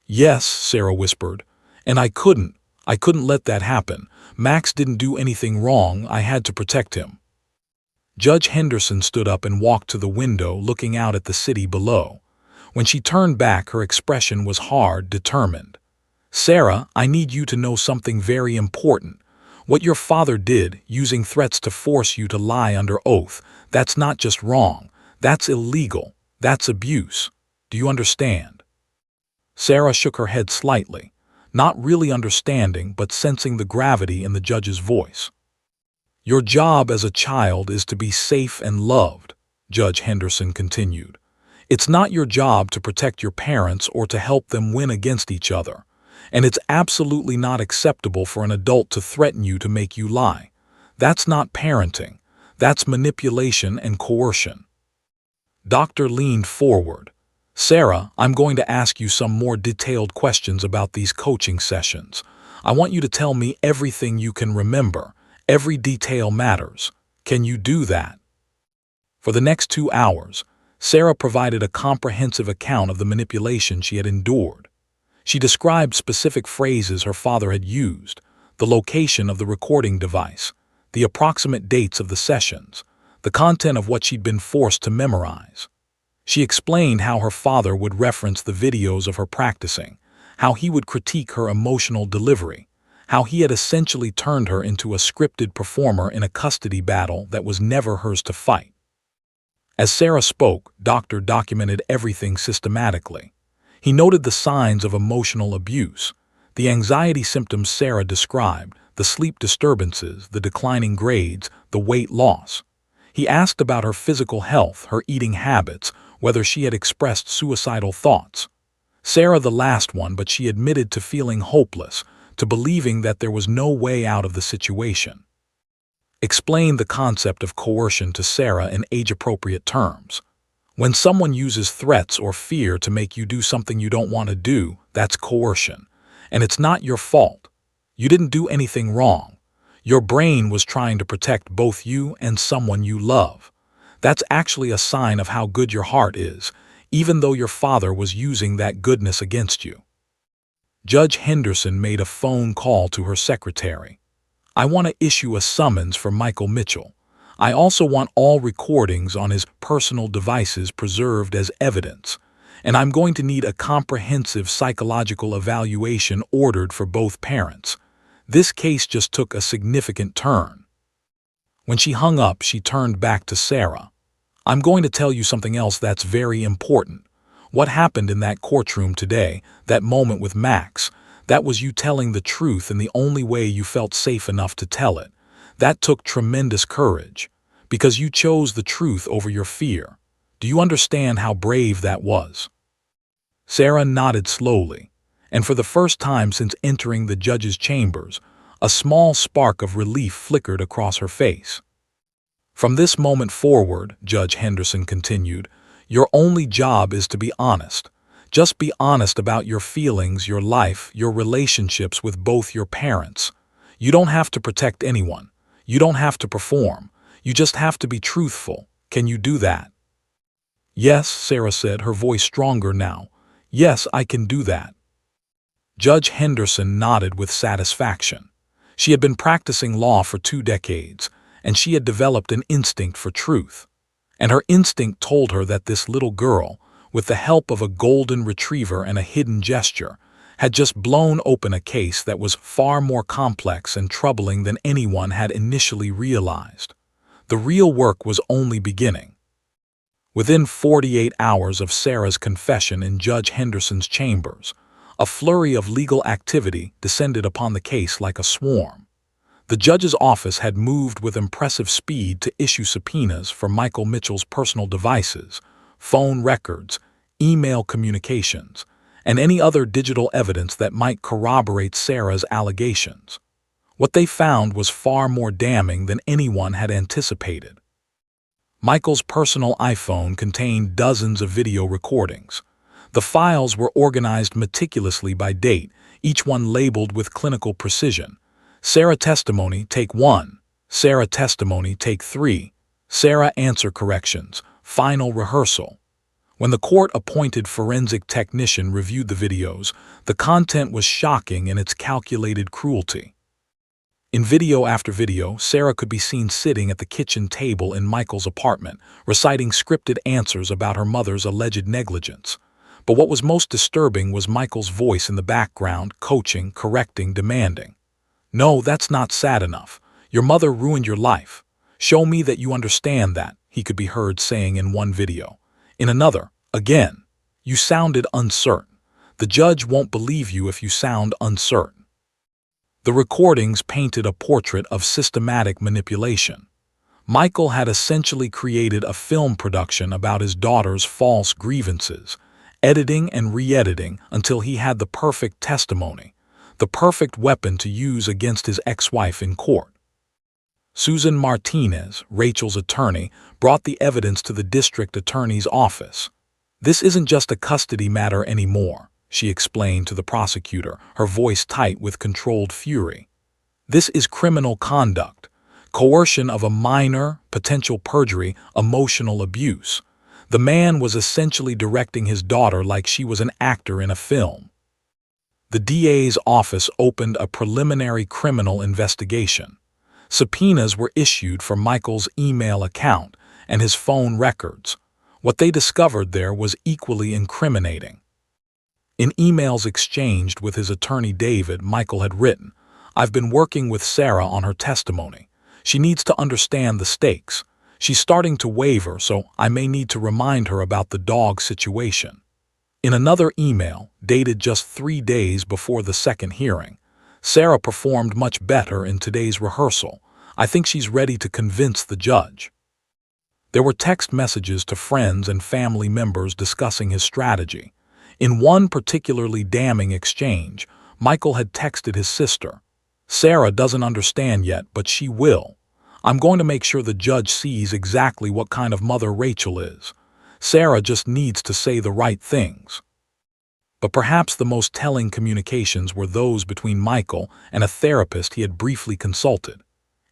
"Yes," Sarah whispered, "and I couldn't let that happen. Max didn't do anything wrong. I had to protect him." Judge Henderson stood up and walked to the window, looking out at the city below. When she turned back, her expression was hard, determined. "Sarah, I need you to know something very important. What your father did, using threats to force you to lie under oath, that's not just wrong. That's illegal. That's abuse. Do you understand?" Sarah shook her head slightly, not really understanding but sensing the gravity in the judge's voice. "Your job as a child is to be safe and loved," Judge Henderson continued. "It's not your job to protect your parents or to help them win against each other. And it's absolutely not acceptable for an adult to threaten you to make you lie. That's not parenting. That's manipulation and coercion." Doctor leaned forward. "Sarah, I'm going to ask you some more detailed questions about these coaching sessions. I want you to tell me everything you can remember. Every detail matters. Can you do that?" For the next 2 hours, Sarah provided a comprehensive account of the manipulation she had endured. She described specific phrases her father had used, the location of the recording device, the approximate dates of the sessions, the content of what she'd been forced to memorize. She explained how her father would reference the videos of her practicing, how he would critique her emotional delivery, how he had essentially turned her into a scripted performer in a custody battle that was never hers to fight. As Sarah spoke, Doctor documented everything systematically. He noted the signs of emotional abuse, the anxiety symptoms Sarah described, the sleep disturbances, the declining grades, the weight loss. He asked about her physical health, her eating habits, whether she had expressed suicidal thoughts. Sarah the last one, but she admitted to feeling hopeless, to believing that there was no way out of the situation. Explained the concept of coercion to Sarah in age-appropriate terms. When someone uses threats or fear to make you do something you don't want to do, that's coercion. And it's not your fault. You didn't do anything wrong. Your brain was trying to protect both you and someone you love. That's actually a sign of how good your heart is, even though your father was using that goodness against you. Judge Henderson made a phone call to her secretary. "I want to issue a summons for Michael Mitchell. I also want all recordings on his personal devices preserved as evidence, and I'm going to need a comprehensive psychological evaluation ordered for both parents. This case just took a significant turn." When she hung up, she turned back to Sarah. "I'm going to tell you something else that's very important. What happened in that courtroom today, that moment with Max, that was you telling the truth in the only way you felt safe enough to tell it. That took tremendous courage, because you chose the truth over your fear. Do you understand how brave that was?" Sarah nodded slowly, and for the first time since entering the judge's chambers, a small spark of relief flickered across her face. "From this moment forward," Judge Henderson continued, "your only job is to be honest. Just be honest about your feelings, your life, your relationships with both your parents. You don't have to protect anyone. You don't have to perform. You just have to be truthful. Can you do that?" "Yes," Sarah said, her voice stronger now. "Yes, I can do that." Judge Henderson nodded with satisfaction. She had been practicing law for 2 decades, and she had developed an instinct for truth. And her instinct told her that this little girl, with the help of a golden retriever and a hidden gesture, had just blown open a case that was far more complex and troubling than anyone had initially realized. The real work was only beginning. Within 48 hours of Sarah's confession in Judge Henderson's chambers, a flurry of legal activity descended upon the case like a swarm. The judge's office had moved with impressive speed to issue subpoenas for Michael Mitchell's personal devices, phone records, email communications, and any other digital evidence that might corroborate Sarah's allegations. What they found was far more damning than anyone had anticipated. Michael's personal iPhone contained dozens of video recordings. The files were organized meticulously by date, each one labeled with clinical precision. Sarah testimony, take 1. Sarah testimony, take 3. Sarah answer corrections, final rehearsal. When the court-appointed forensic technician reviewed the videos, the content was shocking in its calculated cruelty. In video after video, Sarah could be seen sitting at the kitchen table in Michael's apartment, reciting scripted answers about her mother's alleged negligence. But what was most disturbing was Michael's voice in the background, coaching, correcting, demanding. "No, that's not sad enough. Your mother ruined your life. Show me that you understand that," he could be heard saying in one video. In another, again, "You sounded uncertain. The judge won't believe you if you sound uncertain." The recordings painted a portrait of systematic manipulation. Michael had essentially created a film production about his daughter's false grievances, editing and re-editing until he had the perfect testimony, the perfect weapon to use against his ex-wife in court. Susan Martinez, Rachel's attorney, brought the evidence to the district attorney's office. "This isn't just a custody matter anymore," she explained to the prosecutor, her voice tight with controlled fury. "This is criminal conduct, coercion of a minor, potential perjury, emotional abuse. The man was essentially directing his daughter like she was an actor in a film." The DA's office opened a preliminary criminal investigation. Subpoenas were issued for Michael's email account and his phone records. What they discovered there was equally incriminating. In emails exchanged with his attorney David, Michael had written, "I've been working with Sarah on her testimony. She needs to understand the stakes. She's starting to waver, so I may need to remind her about the dog situation." In another email, dated just 3 days before the second hearing, "Sarah performed much better in today's rehearsal. I think she's ready to convince the judge." There were text messages to friends and family members discussing his strategy. In one particularly damning exchange, Michael had texted his sister, "Sarah doesn't understand yet, but she will. I'm going to make sure the judge sees exactly what kind of mother Rachel is. Sarah just needs to say the right things." But perhaps the most telling communications were those between Michael and a therapist he had briefly consulted.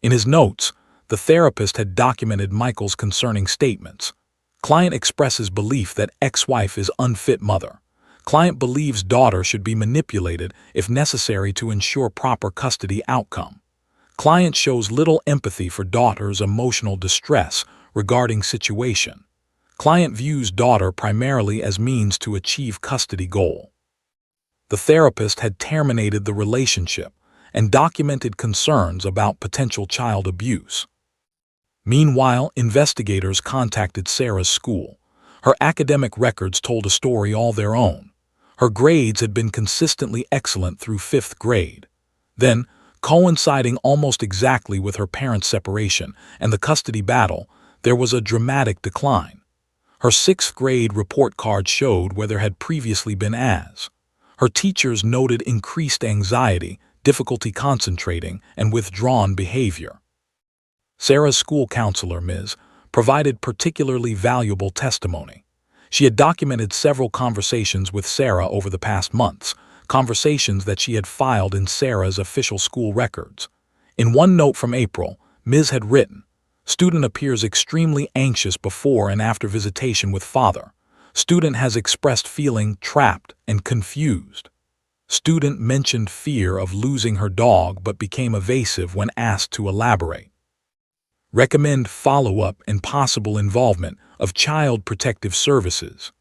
In his notes, the therapist had documented Michael's concerning statements. Client expresses belief that ex-wife is unfit mother. Client believes daughter should be manipulated if necessary to ensure proper custody outcome. Client shows little empathy for daughter's emotional distress regarding situation. Client views daughter primarily as means to achieve custody goal. The therapist had terminated the relationship and documented concerns about potential child abuse. Meanwhile, investigators contacted Sarah's school. Her academic records told a story all their own. Her grades had been consistently excellent through 5th grade. Then, coinciding almost exactly with her parents' separation and the custody battle, there was a dramatic decline. Her 6th grade report card showed where there had previously been As. Her teachers noted increased anxiety, difficulty concentrating, and withdrawn behavior. Sarah's school counselor, Ms., provided particularly valuable testimony. She had documented several conversations with Sarah over the past months, conversations that she had filed in Sarah's official school records. In one note from April, Ms. had written, "Student appears extremely anxious before and after visitation with father. Student has expressed feeling trapped and confused." Student mentioned fear of losing her dog but became evasive when asked to elaborate. Recommend follow-up and possible involvement of Child Protective Services.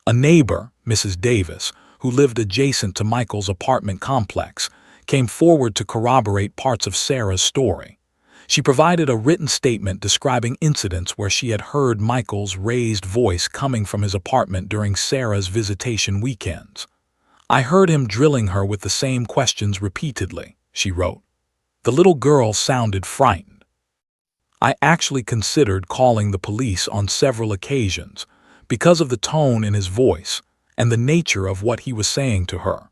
A neighbor, Mrs. Davis, who lived adjacent to Michael's apartment complex, came forward to corroborate parts of Sarah's story. She provided a written statement describing incidents where she had heard Michael's raised voice coming from his apartment during Sarah's visitation weekends. "I heard him drilling her with the same questions repeatedly," she wrote. "The little girl sounded frightened. I actually considered calling the police on several occasions because of the tone in his voice and the nature of what he was saying to her."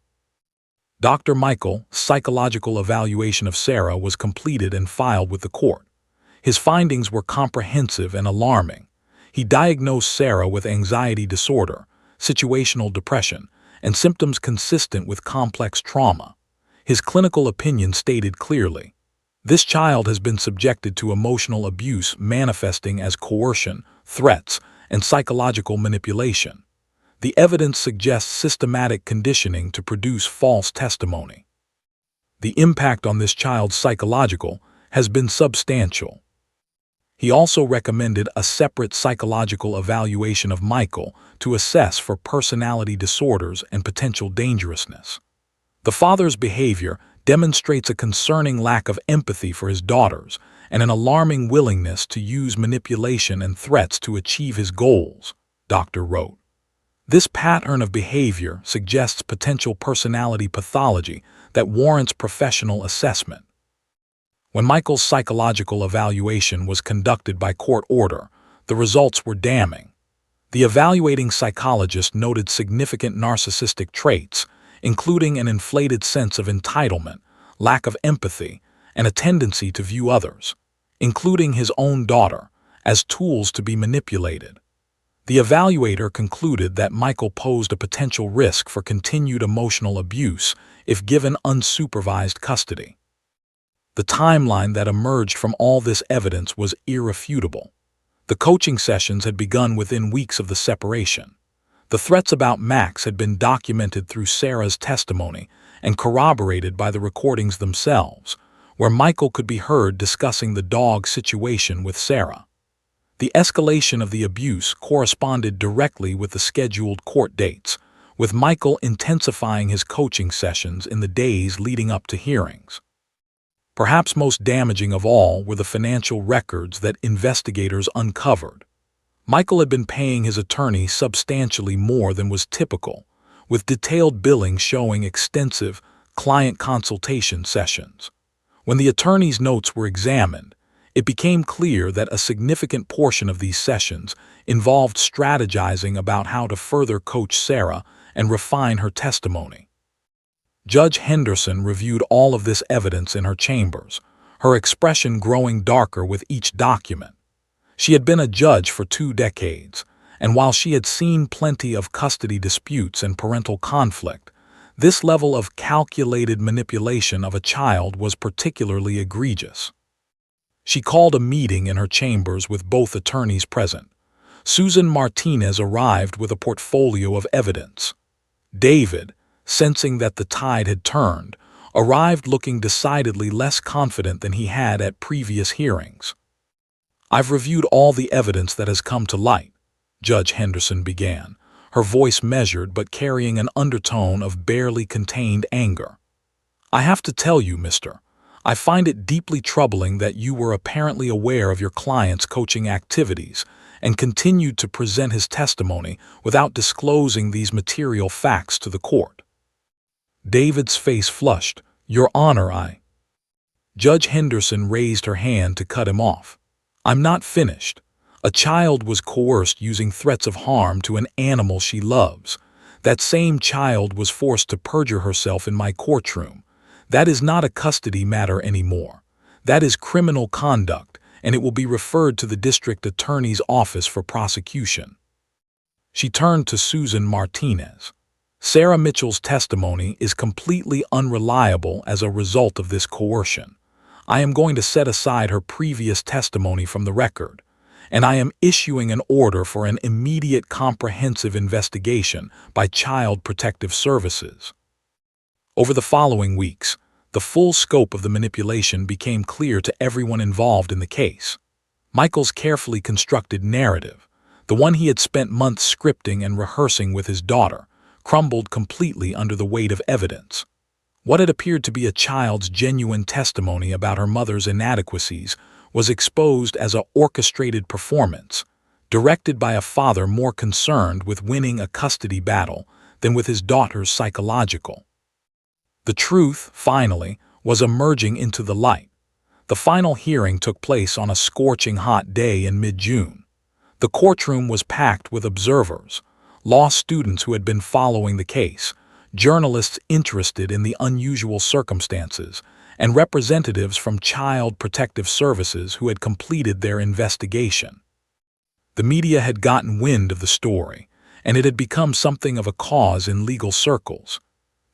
Dr. Michael's psychological evaluation of Sarah was completed and filed with the court. His findings were comprehensive and alarming. He diagnosed Sarah with anxiety disorder, situational depression, and symptoms consistent with complex trauma. His clinical opinion stated clearly, "This child has been subjected to emotional abuse manifesting as coercion, threats, and psychological manipulation. The evidence suggests systematic conditioning to produce false testimony. The impact on this child's psychological has been substantial." He also recommended a separate psychological evaluation of Michael to assess for personality disorders and potential dangerousness. The father's behavior demonstrates a concerning lack of empathy for his daughters and an alarming willingness to use manipulation and threats to achieve his goals, Dr. wrote. This pattern of behavior suggests potential personality pathology that warrants professional assessment. When Michael's psychological evaluation was conducted by court order, the results were damning. The evaluating psychologist noted significant narcissistic traits, including an inflated sense of entitlement, lack of empathy, and a tendency to view others, including his own daughter, as tools to be manipulated. The evaluator concluded that Michael posed a potential risk for continued emotional abuse if given unsupervised custody. The timeline that emerged from all this evidence was irrefutable. The coaching sessions had begun within weeks of the separation. The threats about Max had been documented through Sarah's testimony and corroborated by the recordings themselves, where Michael could be heard discussing the dog situation with Sarah. The escalation of the abuse corresponded directly with the scheduled court dates, with Michael intensifying his coaching sessions in the days leading up to hearings. Perhaps most damaging of all were the financial records that investigators uncovered. Michael had been paying his attorney substantially more than was typical, with detailed billing showing extensive client consultation sessions. When the attorney's notes were examined, it became clear that a significant portion of these sessions involved strategizing about how to further coach Sarah and refine her testimony. Judge Henderson reviewed all of this evidence in her chambers, her expression growing darker with each document. She had been a judge for 2 decades, and while she had seen plenty of custody disputes and parental conflict, this level of calculated manipulation of a child was particularly egregious. She called a meeting in her chambers with both attorneys present. Susan Martinez arrived with a portfolio of evidence. David, sensing that the tide had turned, arrived looking decidedly less confident than he had at previous hearings. "I've reviewed all the evidence that has come to light," Judge Henderson began, her voice measured but carrying an undertone of barely contained anger. "I have to tell you, mister, I find it deeply troubling that you were apparently aware of your client's coaching activities and continued to present his testimony without disclosing these material facts to the court." David's face flushed. "Your Honor, Judge Henderson raised her hand to cut him off. "I'm not finished. A child was coerced using threats of harm to an animal she loves. That same child was forced to perjure herself in my courtroom. That is not a custody matter anymore. That is criminal conduct, and it will be referred to the district attorney's office for prosecution." She turned to Susan Martinez. "Sarah Mitchell's testimony is completely unreliable as a result of this coercion. I am going to set aside her previous testimony from the record, and I am issuing an order for an immediate comprehensive investigation by Child Protective Services." Over the following weeks, the full scope of the manipulation became clear to everyone involved in the case. Michael's carefully constructed narrative, the one he had spent months scripting and rehearsing with his daughter, crumbled completely under the weight of evidence. What had appeared to be a child's genuine testimony about her mother's inadequacies was exposed as an orchestrated performance, directed by a father more concerned with winning a custody battle than with his daughter's psychological. The truth, finally, was emerging into the light. The final hearing took place on a scorching hot day in mid-June. The courtroom was packed with observers, law students who had been following the case, journalists interested in the unusual circumstances, and representatives from Child Protective Services who had completed their investigation. The media had gotten wind of the story, and it had become something of a cause in legal circles.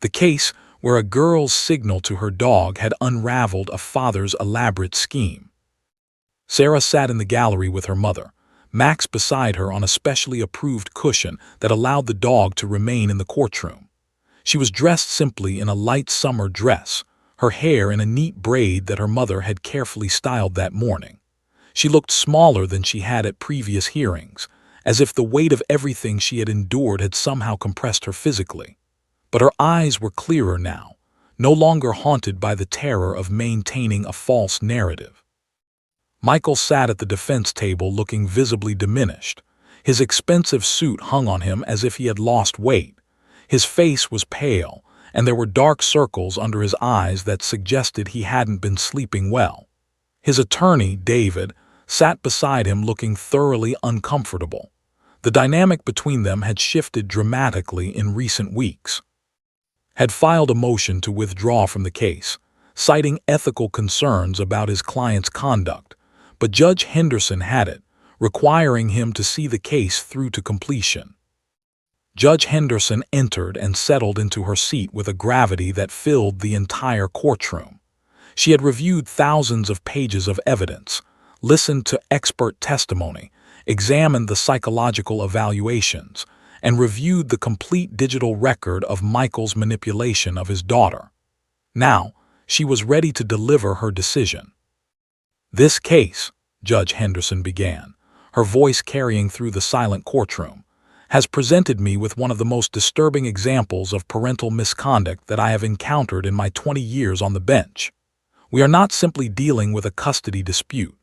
The case where a girl's signal to her dog had unraveled a father's elaborate scheme. Sarah sat in the gallery with her mother, Max beside her on a specially approved cushion that allowed the dog to remain in the courtroom. She was dressed simply in a light summer dress, her hair in a neat braid that her mother had carefully styled that morning. She looked smaller than she had at previous hearings, as if the weight of everything she had endured had somehow compressed her physically. But her eyes were clearer now, no longer haunted by the terror of maintaining a false narrative. Michael sat at the defense table looking visibly diminished. His expensive suit hung on him as if he had lost weight. His face was pale, and there were dark circles under his eyes that suggested he hadn't been sleeping well. His attorney, David, sat beside him looking thoroughly uncomfortable. The dynamic between them had shifted dramatically in recent weeks. Had filed a motion to withdraw from the case, citing ethical concerns about his client's conduct, but Judge Henderson had it, requiring him to see the case through to completion. Judge Henderson entered and settled into her seat with a gravity that filled the entire courtroom. She had reviewed thousands of pages of evidence, listened to expert testimony, examined the psychological evaluations, and reviewed the complete digital record of Michael's manipulation of his daughter. Now, she was ready to deliver her decision. "This case," Judge Henderson began, her voice carrying through the silent courtroom, "has presented me with one of the most disturbing examples of parental misconduct that I have encountered in my 20 years on the bench. We are not simply dealing with a custody dispute.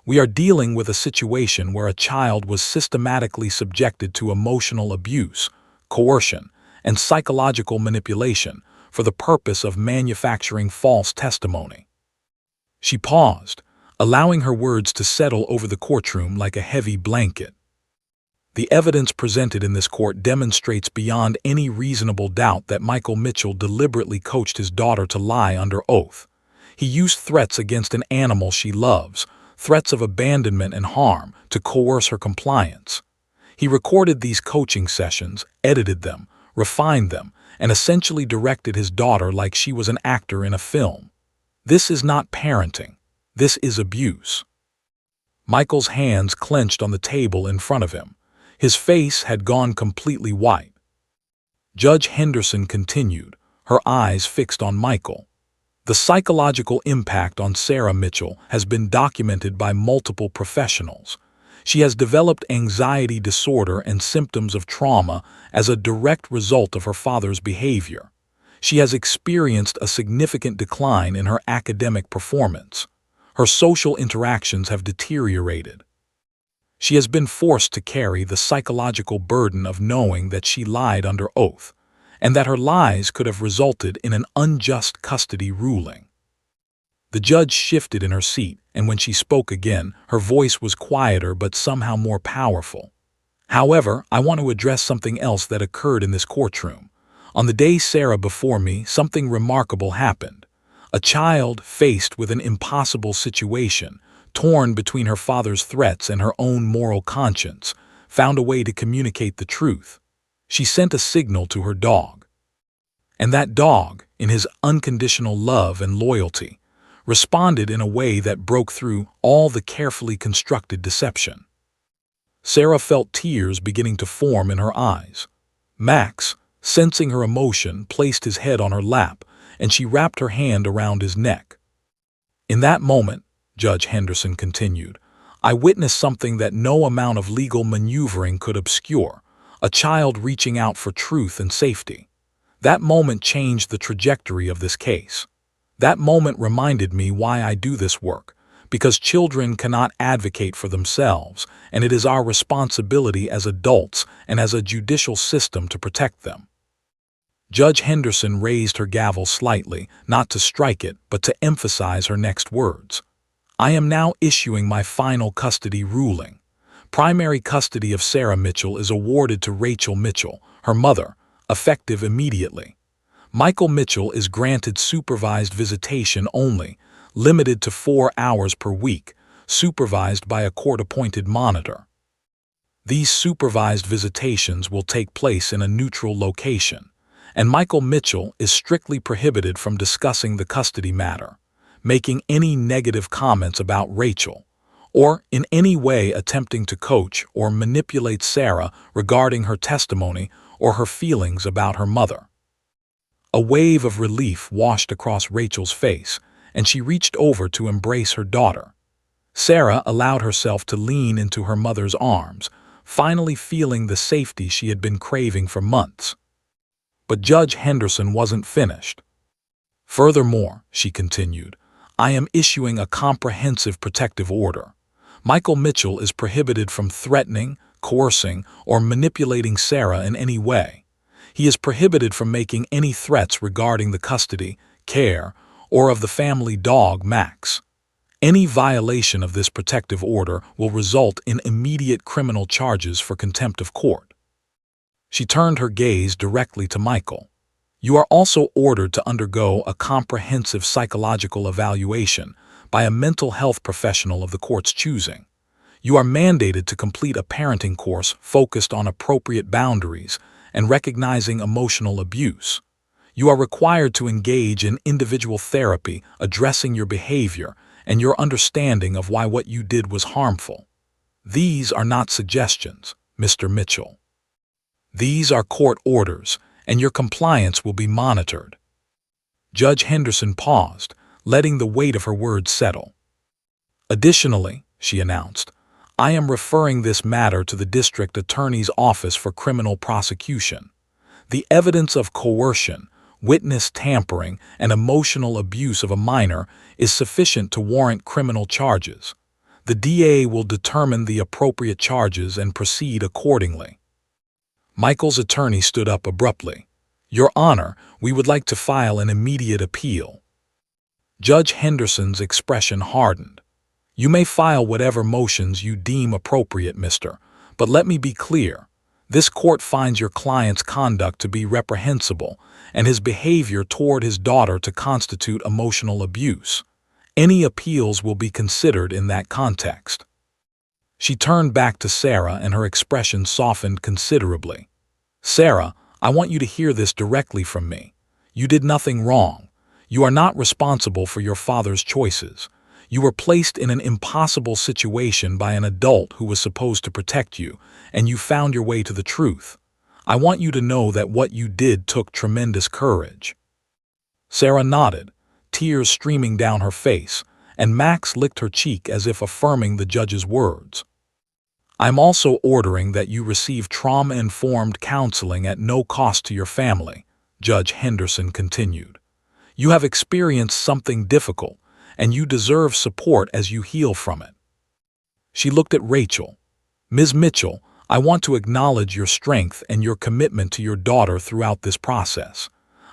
We are dealing with a situation where a child was systematically subjected to emotional abuse, coercion, and psychological manipulation for the purpose of manufacturing false testimony." She paused, allowing her words to settle over the courtroom like a heavy blanket. "The evidence presented in this court demonstrates beyond any reasonable doubt that Michael Mitchell deliberately coached his daughter to lie under oath. He used threats against an animal she loves, threats of abandonment and harm, to coerce her compliance. He recorded these coaching sessions, edited them, refined them, and essentially directed his daughter like she was an actor in a film. This is not parenting. This is abuse." Michael's hands clenched on the table in front of him. His face had gone completely white. Judge Henderson continued, her eyes fixed on Michael. "The psychological impact on Sarah Mitchell has been documented by multiple professionals. She has developed anxiety disorder and symptoms of trauma as a direct result of her father's behavior. She has experienced a significant decline in her academic performance. Her social interactions have deteriorated. She has been forced to carry the psychological burden of knowing that she lied under oath, and that her lies could have resulted in an unjust custody ruling." The judge shifted in her seat, and when she spoke again, her voice was quieter but somehow more powerful. "However, I want to address something else that occurred in this courtroom. On the day Sarah before me, something remarkable happened. A child faced with an impossible situation, torn between her father's threats and her own moral conscience, found a way to communicate the truth. She sent a signal to her dog. And that dog, in his unconditional love and loyalty, responded in a way that broke through all the carefully constructed deception." Sarah felt tears beginning to form in her eyes. Max, sensing her emotion, placed his head on her lap, and she wrapped her hand around his neck. In that moment, Judge Henderson continued, I witnessed something that no amount of legal maneuvering could obscure, a child reaching out for truth and safety. That moment changed the trajectory of this case. That moment reminded me why I do this work, because children cannot advocate for themselves, and it is our responsibility as adults and as a judicial system to protect them. Judge Henderson raised her gavel slightly, not to strike it, but to emphasize her next words. I am now issuing my final custody ruling. Primary custody of Sarah Mitchell is awarded to Rachel Mitchell, her mother, effective immediately. Michael Mitchell is granted supervised visitation only, limited to 4 hours per week, supervised by a court-appointed monitor. These supervised visitations will take place in a neutral location, and Michael Mitchell is strictly prohibited from discussing the custody matter, making any negative comments about Rachel, or in any way attempting to coach or manipulate Sarah regarding her testimony or her feelings about her mother. A wave of relief washed across Rachel's face, and she reached over to embrace her daughter. Sarah allowed herself to lean into her mother's arms, finally feeling the safety she had been craving for months. But Judge Henderson wasn't finished. Furthermore, she continued, I am issuing a comprehensive protective order. Michael Mitchell is prohibited from threatening, coercing, or manipulating Sarah in any way. He is prohibited from making any threats regarding the custody, care, or of the family dog, Max. Any violation of this protective order will result in immediate criminal charges for contempt of court. She turned her gaze directly to Michael. You are also ordered to undergo a comprehensive psychological evaluation by a mental health professional of the court's choosing. You are mandated to complete a parenting course focused on appropriate boundaries and recognizing emotional abuse. You are required to engage in individual therapy addressing your behavior and your understanding of why what you did was harmful. These are not suggestions, Mr. Mitchell. These are court orders, and your compliance will be monitored. Judge Henderson paused, letting the weight of her words settle. Additionally, she announced, I am referring this matter to the District Attorney's Office for Criminal Prosecution. The evidence of coercion, witness tampering, and emotional abuse of a minor is sufficient to warrant criminal charges. The DA will determine the appropriate charges and proceed accordingly. Michael's attorney stood up abruptly. Your Honor, we would like to file an immediate appeal. Judge Henderson's expression hardened. You may file whatever motions you deem appropriate, mister, but let me be clear. This court finds your client's conduct to be reprehensible and his behavior toward his daughter to constitute emotional abuse. Any appeals will be considered in that context. She turned back to Sarah and her expression softened considerably. Sarah, I want you to hear this directly from me. You did nothing wrong. You are not responsible for your father's choices. You were placed in an impossible situation by an adult who was supposed to protect you, and you found your way to the truth. I want you to know that what you did took tremendous courage. Sarah nodded, tears streaming down her face, and Max licked her cheek as if affirming the judge's words. I'm also ordering that you receive trauma-informed counseling at no cost to your family, Judge Henderson continued. You have experienced something difficult, and you deserve support as you heal from it. She looked at Rachel. Ms. Mitchell, I want to acknowledge your strength and your commitment to your daughter throughout this process.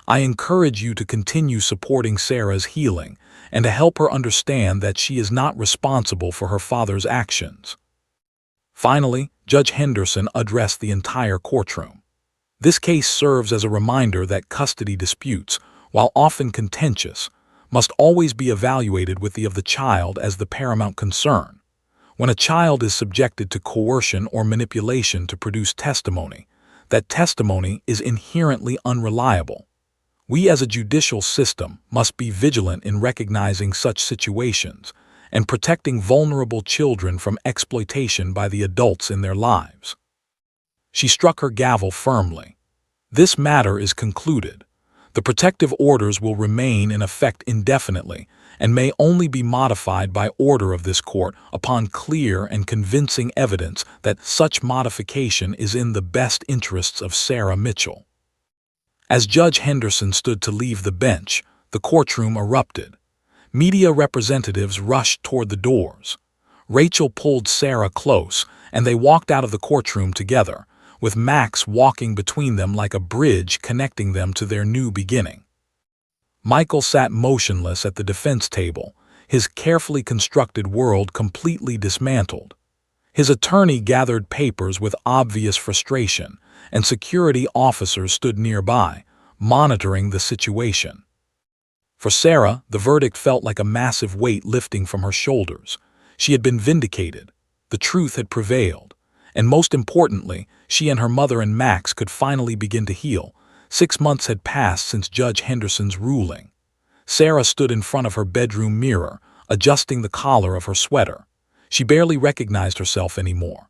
I encourage you to continue supporting Sarah's healing and to help her understand that she is not responsible for her father's actions. Finally, Judge Henderson addressed the entire courtroom. This case serves as a reminder that custody disputes, while often contentious, must always be evaluated with the child as the paramount concern. When a child is subjected to coercion or manipulation to produce testimony, that testimony is inherently unreliable. We as a judicial system must be vigilant in recognizing such situations and protecting vulnerable children from exploitation by the adults in their lives. She struck her gavel firmly. This matter is concluded. The protective orders will remain in effect indefinitely and may only be modified by order of this court upon clear and convincing evidence that such modification is in the best interests of Sarah Mitchell. As Judge Henderson stood to leave the bench, the courtroom erupted. Media representatives rushed toward the doors. Rachel pulled Sarah close, and they walked out of the courtroom together, with Max walking between them like a bridge connecting them to their new beginning. Michael sat motionless at the defense table, his carefully constructed world completely dismantled. His attorney gathered papers with obvious frustration, and security officers stood nearby, monitoring the situation. For Sarah, the verdict felt like a massive weight lifting from her shoulders. She had been vindicated. The truth had prevailed. And most importantly, she and her mother and Max could finally begin to heal. 6 months had passed since Judge Henderson's ruling. Sarah stood in front of her bedroom mirror, adjusting the collar of her sweater. She barely recognized herself anymore.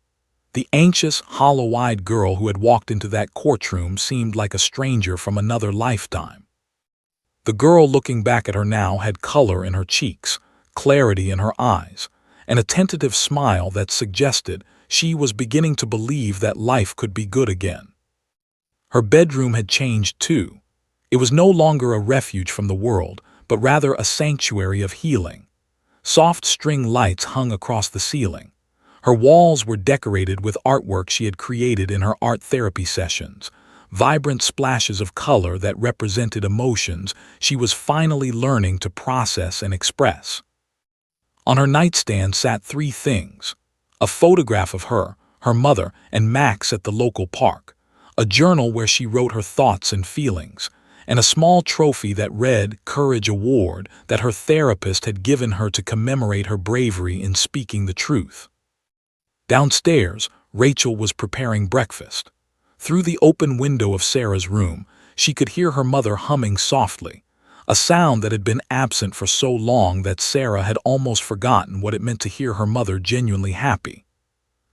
The anxious, hollow-eyed girl who had walked into that courtroom seemed like a stranger from another lifetime. The girl looking back at her now had color in her cheeks, clarity in her eyes, and a tentative smile that suggested she was beginning to believe that life could be good again. Her bedroom had changed too. It was no longer a refuge from the world, but rather a sanctuary of healing. Soft string lights hung across the ceiling. Her walls were decorated with artwork she had created in her art therapy sessions, vibrant splashes of color that represented emotions she was finally learning to process and express. On her nightstand sat 3 things: a photograph of her, her mother, and Max at the local park, a journal where she wrote her thoughts and feelings, and a small trophy that read Courage Award that her therapist had given her to commemorate her bravery in speaking the truth. Downstairs, Rachel was preparing breakfast. Through the open window of Sarah's room, she could hear her mother humming softly, a sound that had been absent for so long that Sarah had almost forgotten what it meant to hear her mother genuinely happy.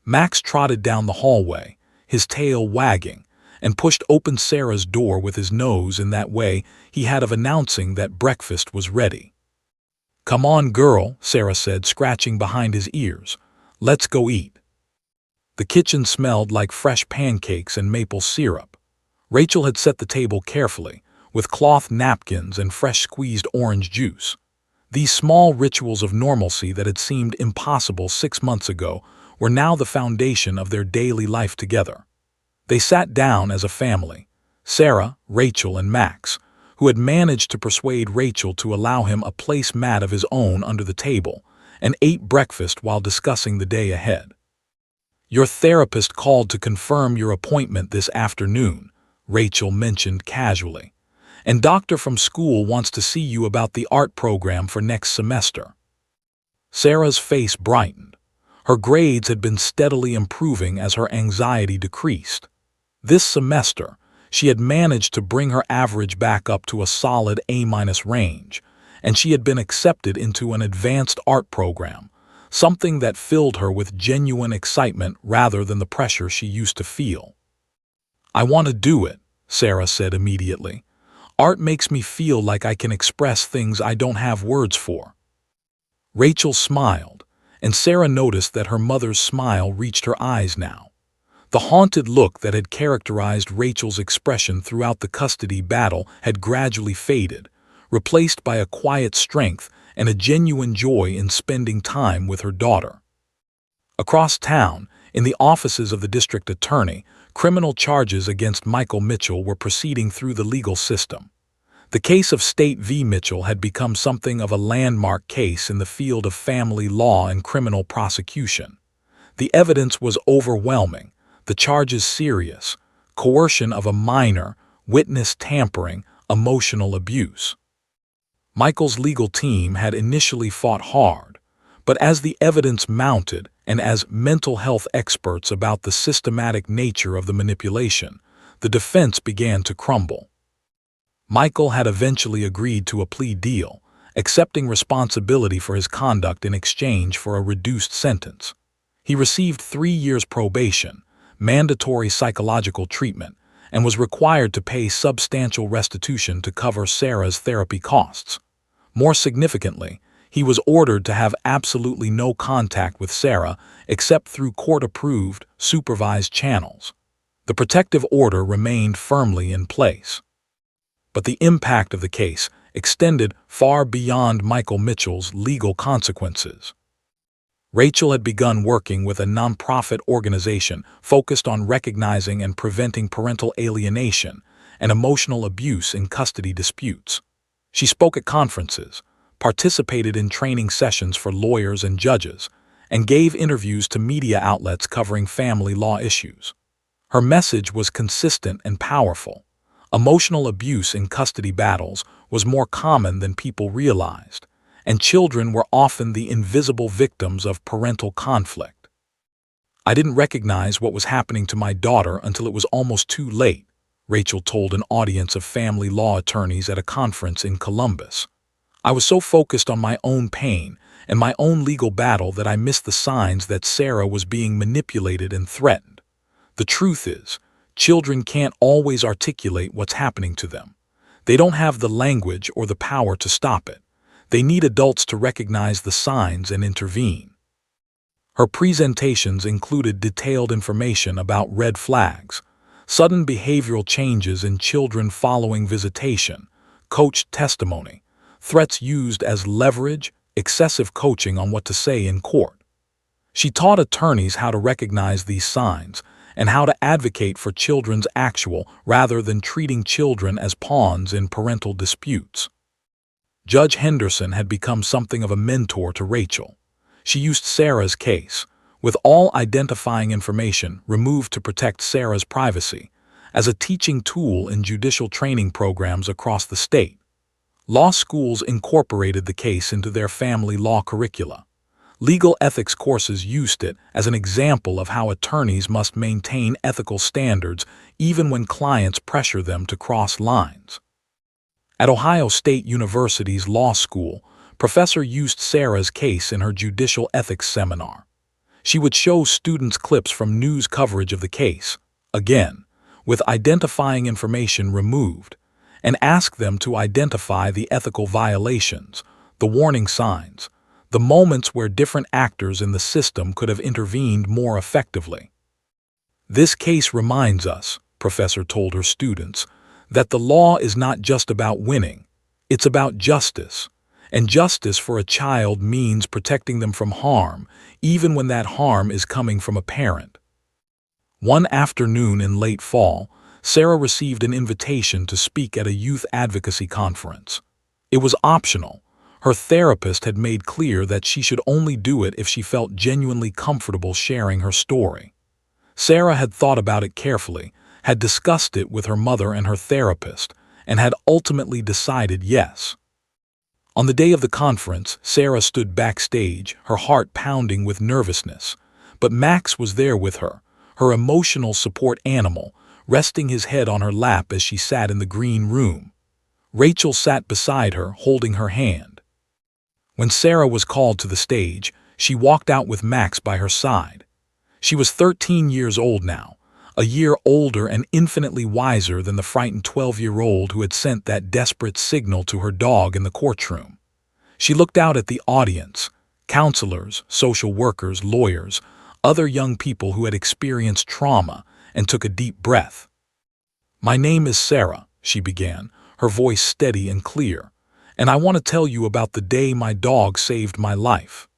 Max trotted down the hallway, his tail wagging, and pushed open Sarah's door with his nose in that way he had of announcing that breakfast was ready. "Come on, girl," Sarah said, scratching behind his ears. "Let's go eat." The kitchen smelled like fresh pancakes and maple syrup. Rachel had set the table carefully, with cloth napkins and fresh squeezed orange juice. These small rituals of normalcy that had seemed impossible 6 months ago were now the foundation of their daily life together. They sat down as a family, Sarah, Rachel, and Max, who had managed to persuade Rachel to allow him a placemat of his own under the table, and ate breakfast while discussing the day ahead. "Your therapist called to confirm your appointment this afternoon," Rachel mentioned casually. "And doctor from school wants to see you about the art program for next semester." Sarah's face brightened. Her grades had been steadily improving as her anxiety decreased. This semester, she had managed to bring her average back up to a solid A- range, and she had been accepted into an advanced art program, something that filled her with genuine excitement rather than the pressure she used to feel. "I want to do it," Sarah said immediately. "Art makes me feel like I can express things I don't have words for." Rachel smiled, and Sarah noticed that her mother's smile reached her eyes now. The haunted look that had characterized Rachel's expression throughout the custody battle had gradually faded, replaced by a quiet strength and a genuine joy in spending time with her daughter. Across town, in the offices of the district attorney, criminal charges against Michael Mitchell were proceeding through the legal system. The case of State v. Mitchell had become something of a landmark case in the field of family law and criminal prosecution. The evidence was overwhelming, the charges serious: coercion of a minor, witness tampering, emotional abuse. Michael's legal team had initially fought hard, but as the evidence mounted and as mental health experts about the systematic nature of the manipulation, the defense began to crumble. Michael had eventually agreed to a plea deal, accepting responsibility for his conduct in exchange for a reduced sentence. He received 3 years probation, mandatory psychological treatment, and was required to pay substantial restitution to cover Sarah's therapy costs. More significantly, he was ordered to have absolutely no contact with Sarah except through court-approved, supervised channels. The protective order remained firmly in place. But the impact of the case extended far beyond Michael Mitchell's legal consequences. Rachel had begun working with a nonprofit organization focused on recognizing and preventing parental alienation and emotional abuse in custody disputes. She spoke at conferences, participated in training sessions for lawyers and judges, and gave interviews to media outlets covering family law issues. Her message was consistent and powerful. Emotional abuse in custody battles was more common than people realized, and children were often the invisible victims of parental conflict. "I didn't recognize what was happening to my daughter until it was almost too late," Rachel told an audience of family law attorneys at a conference in Columbus. "I was so focused on my own pain and my own legal battle that I missed the signs that Sarah was being manipulated and threatened. The truth is, children can't always articulate what's happening to them. They don't have the language or the power to stop it. They need adults to recognize the signs and intervene." Her presentations included detailed information about red flags, sudden behavioral changes in children following visitation, coached testimony, threats used as leverage, excessive coaching on what to say in court. She taught attorneys how to recognize these signs and how to advocate for children's actual rather than treating children as pawns in parental disputes. Judge Henderson had become something of a mentor to Rachel. She used Sarah's case, with all identifying information removed to protect Sarah's privacy, as a teaching tool in judicial training programs across the state. Law schools incorporated the case into their family law curricula. Legal ethics courses used it as an example of how attorneys must maintain ethical standards even when clients pressure them to cross lines. At Ohio State University's law school, Professor used Sarah's case in her judicial ethics seminar. She would show students clips from news coverage of the case, again, with identifying information removed, and ask them to identify the ethical violations, the warning signs, the moments where different actors in the system could have intervened more effectively. "This case reminds us," Professor told her students, "that the law is not just about winning, it's about justice. And justice for a child means protecting them from harm, even when that harm is coming from a parent." One afternoon in late fall, Sarah received an invitation to speak at a youth advocacy conference. It was optional. Her therapist had made clear that she should only do it if she felt genuinely comfortable sharing her story. Sarah had thought about it carefully, had discussed it with her mother and her therapist, and had ultimately decided yes. On the day of the conference, Sarah stood backstage, her heart pounding with nervousness, but Max was there with her, her emotional support animal, resting his head on her lap as she sat in the green room. Rachel sat beside her, holding her hand. When Sarah was called to the stage, she walked out with Max by her side. She was 13 years old now, a year older and infinitely wiser than the frightened 12-year-old who had sent that desperate signal to her dog in the courtroom. She looked out at the audience, counselors, social workers, lawyers, other young people who had experienced trauma, and took a deep breath. "My name is Sarah," she began, her voice steady and clear, "and I want to tell you about the day my dog saved my life."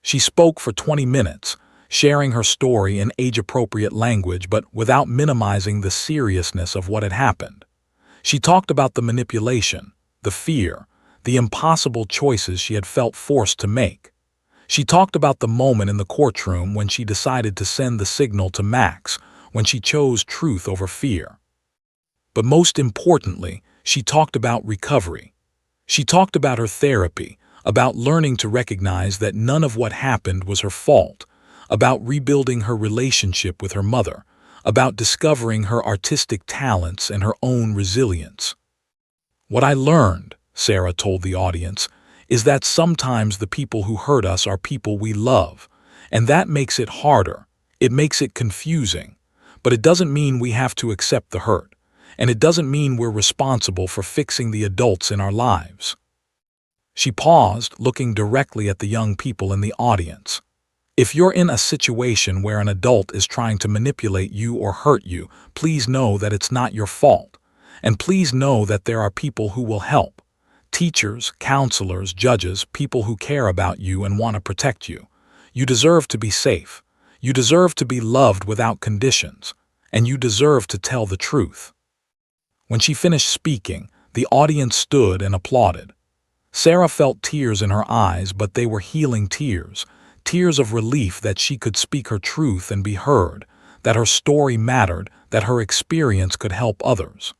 She spoke for 20 minutes, sharing her story in age-appropriate language but without minimizing the seriousness of what had happened. She talked about the manipulation, the fear, the impossible choices she had felt forced to make. She talked about the moment in the courtroom when she decided to send the signal to Max, when she chose truth over fear. But most importantly, she talked about recovery. She talked about her therapy, about learning to recognize that none of what happened was her fault, about rebuilding her relationship with her mother, about discovering her artistic talents and her own resilience. "What I learned," Sarah told the audience, "is that sometimes the people who hurt us are people we love, and that makes it harder, it makes it confusing. but it doesn't mean we have to accept the hurt, and it doesn't mean we're responsible for fixing the adults in our lives." She paused, looking directly at the young people in the audience. If you're in a situation where an adult is trying to manipulate you or hurt you, please know that it's not your fault. And please know that there are people who will help. Teachers, counselors, judges, people who care about you and want to protect you. You deserve to be safe. You deserve to be loved without conditions. And you deserve to tell the truth. When she finished speaking, the audience stood and applauded. Sarah felt tears in her eyes, but they were healing tears. Tears of relief that she could speak her truth and be heard, that her story mattered, that her experience could help others.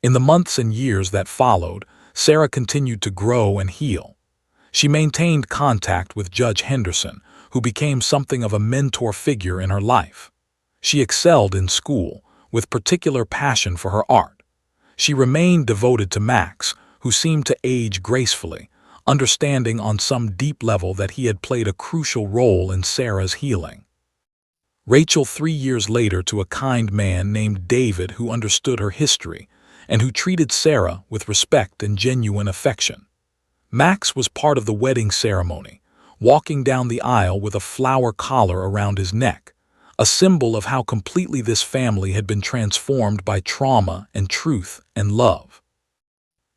In the months and years that followed, Sarah continued to grow and heal. She maintained contact with Judge Henderson, who became something of a mentor figure in her life. She excelled in school, with particular passion for her art. She remained devoted to Max, who seemed to age gracefully, understanding on some deep level that he had played a crucial role in Sarah's healing. Rachel 3 years later to a kind man named David who understood her history and who treated Sarah with respect and genuine affection. Max was part of the wedding ceremony, walking down the aisle with a flower collar around his neck, a symbol of how completely this family had been transformed by trauma and truth and love.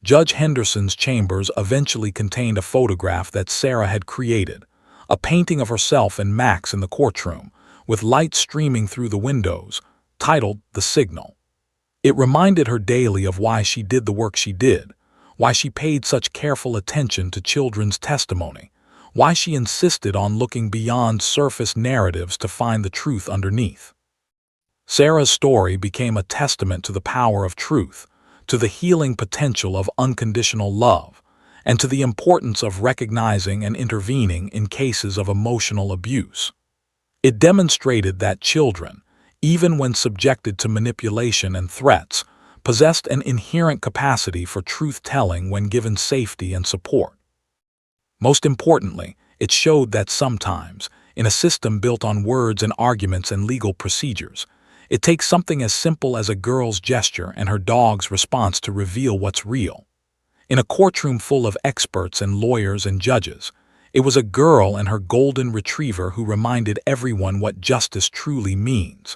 Judge Henderson's chambers eventually contained a photograph that Sarah had created, a painting of herself and Max in the courtroom, with light streaming through the windows, titled The Signal. It reminded her daily of why she did the work she did, why she paid such careful attention to children's testimony, why she insisted on looking beyond surface narratives to find the truth underneath. Sarah's story became a testament to the power of truth, to the healing potential of unconditional love, and to the importance of recognizing and intervening in cases of emotional abuse. It demonstrated that children, even when subjected to manipulation and threats, possessed an inherent capacity for truth-telling when given safety and support. Most importantly, it showed that sometimes, in a system built on words and arguments and legal procedures, it takes something as simple as a girl's gesture and her dog's response to reveal what's real. In a courtroom full of experts and lawyers and judges, it was a girl and her golden retriever who reminded everyone what justice truly means: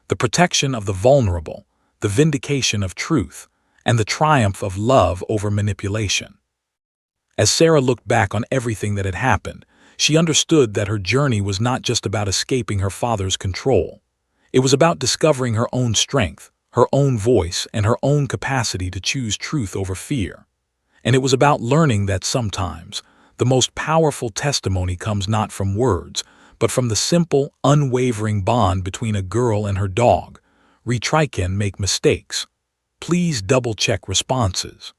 the protection of the vulnerable, the vindication of truth, and the triumph of love over manipulation. As Sarah looked back on everything that had happened, she understood that her journey was not just about escaping her father's control. It was about discovering her own strength, her own voice, and her own capacity to choose truth over fear. And it was about learning that sometimes the most powerful testimony comes not from words, but from the simple, unwavering bond between a girl and her dog. Retry can make mistakes. Please double-check responses.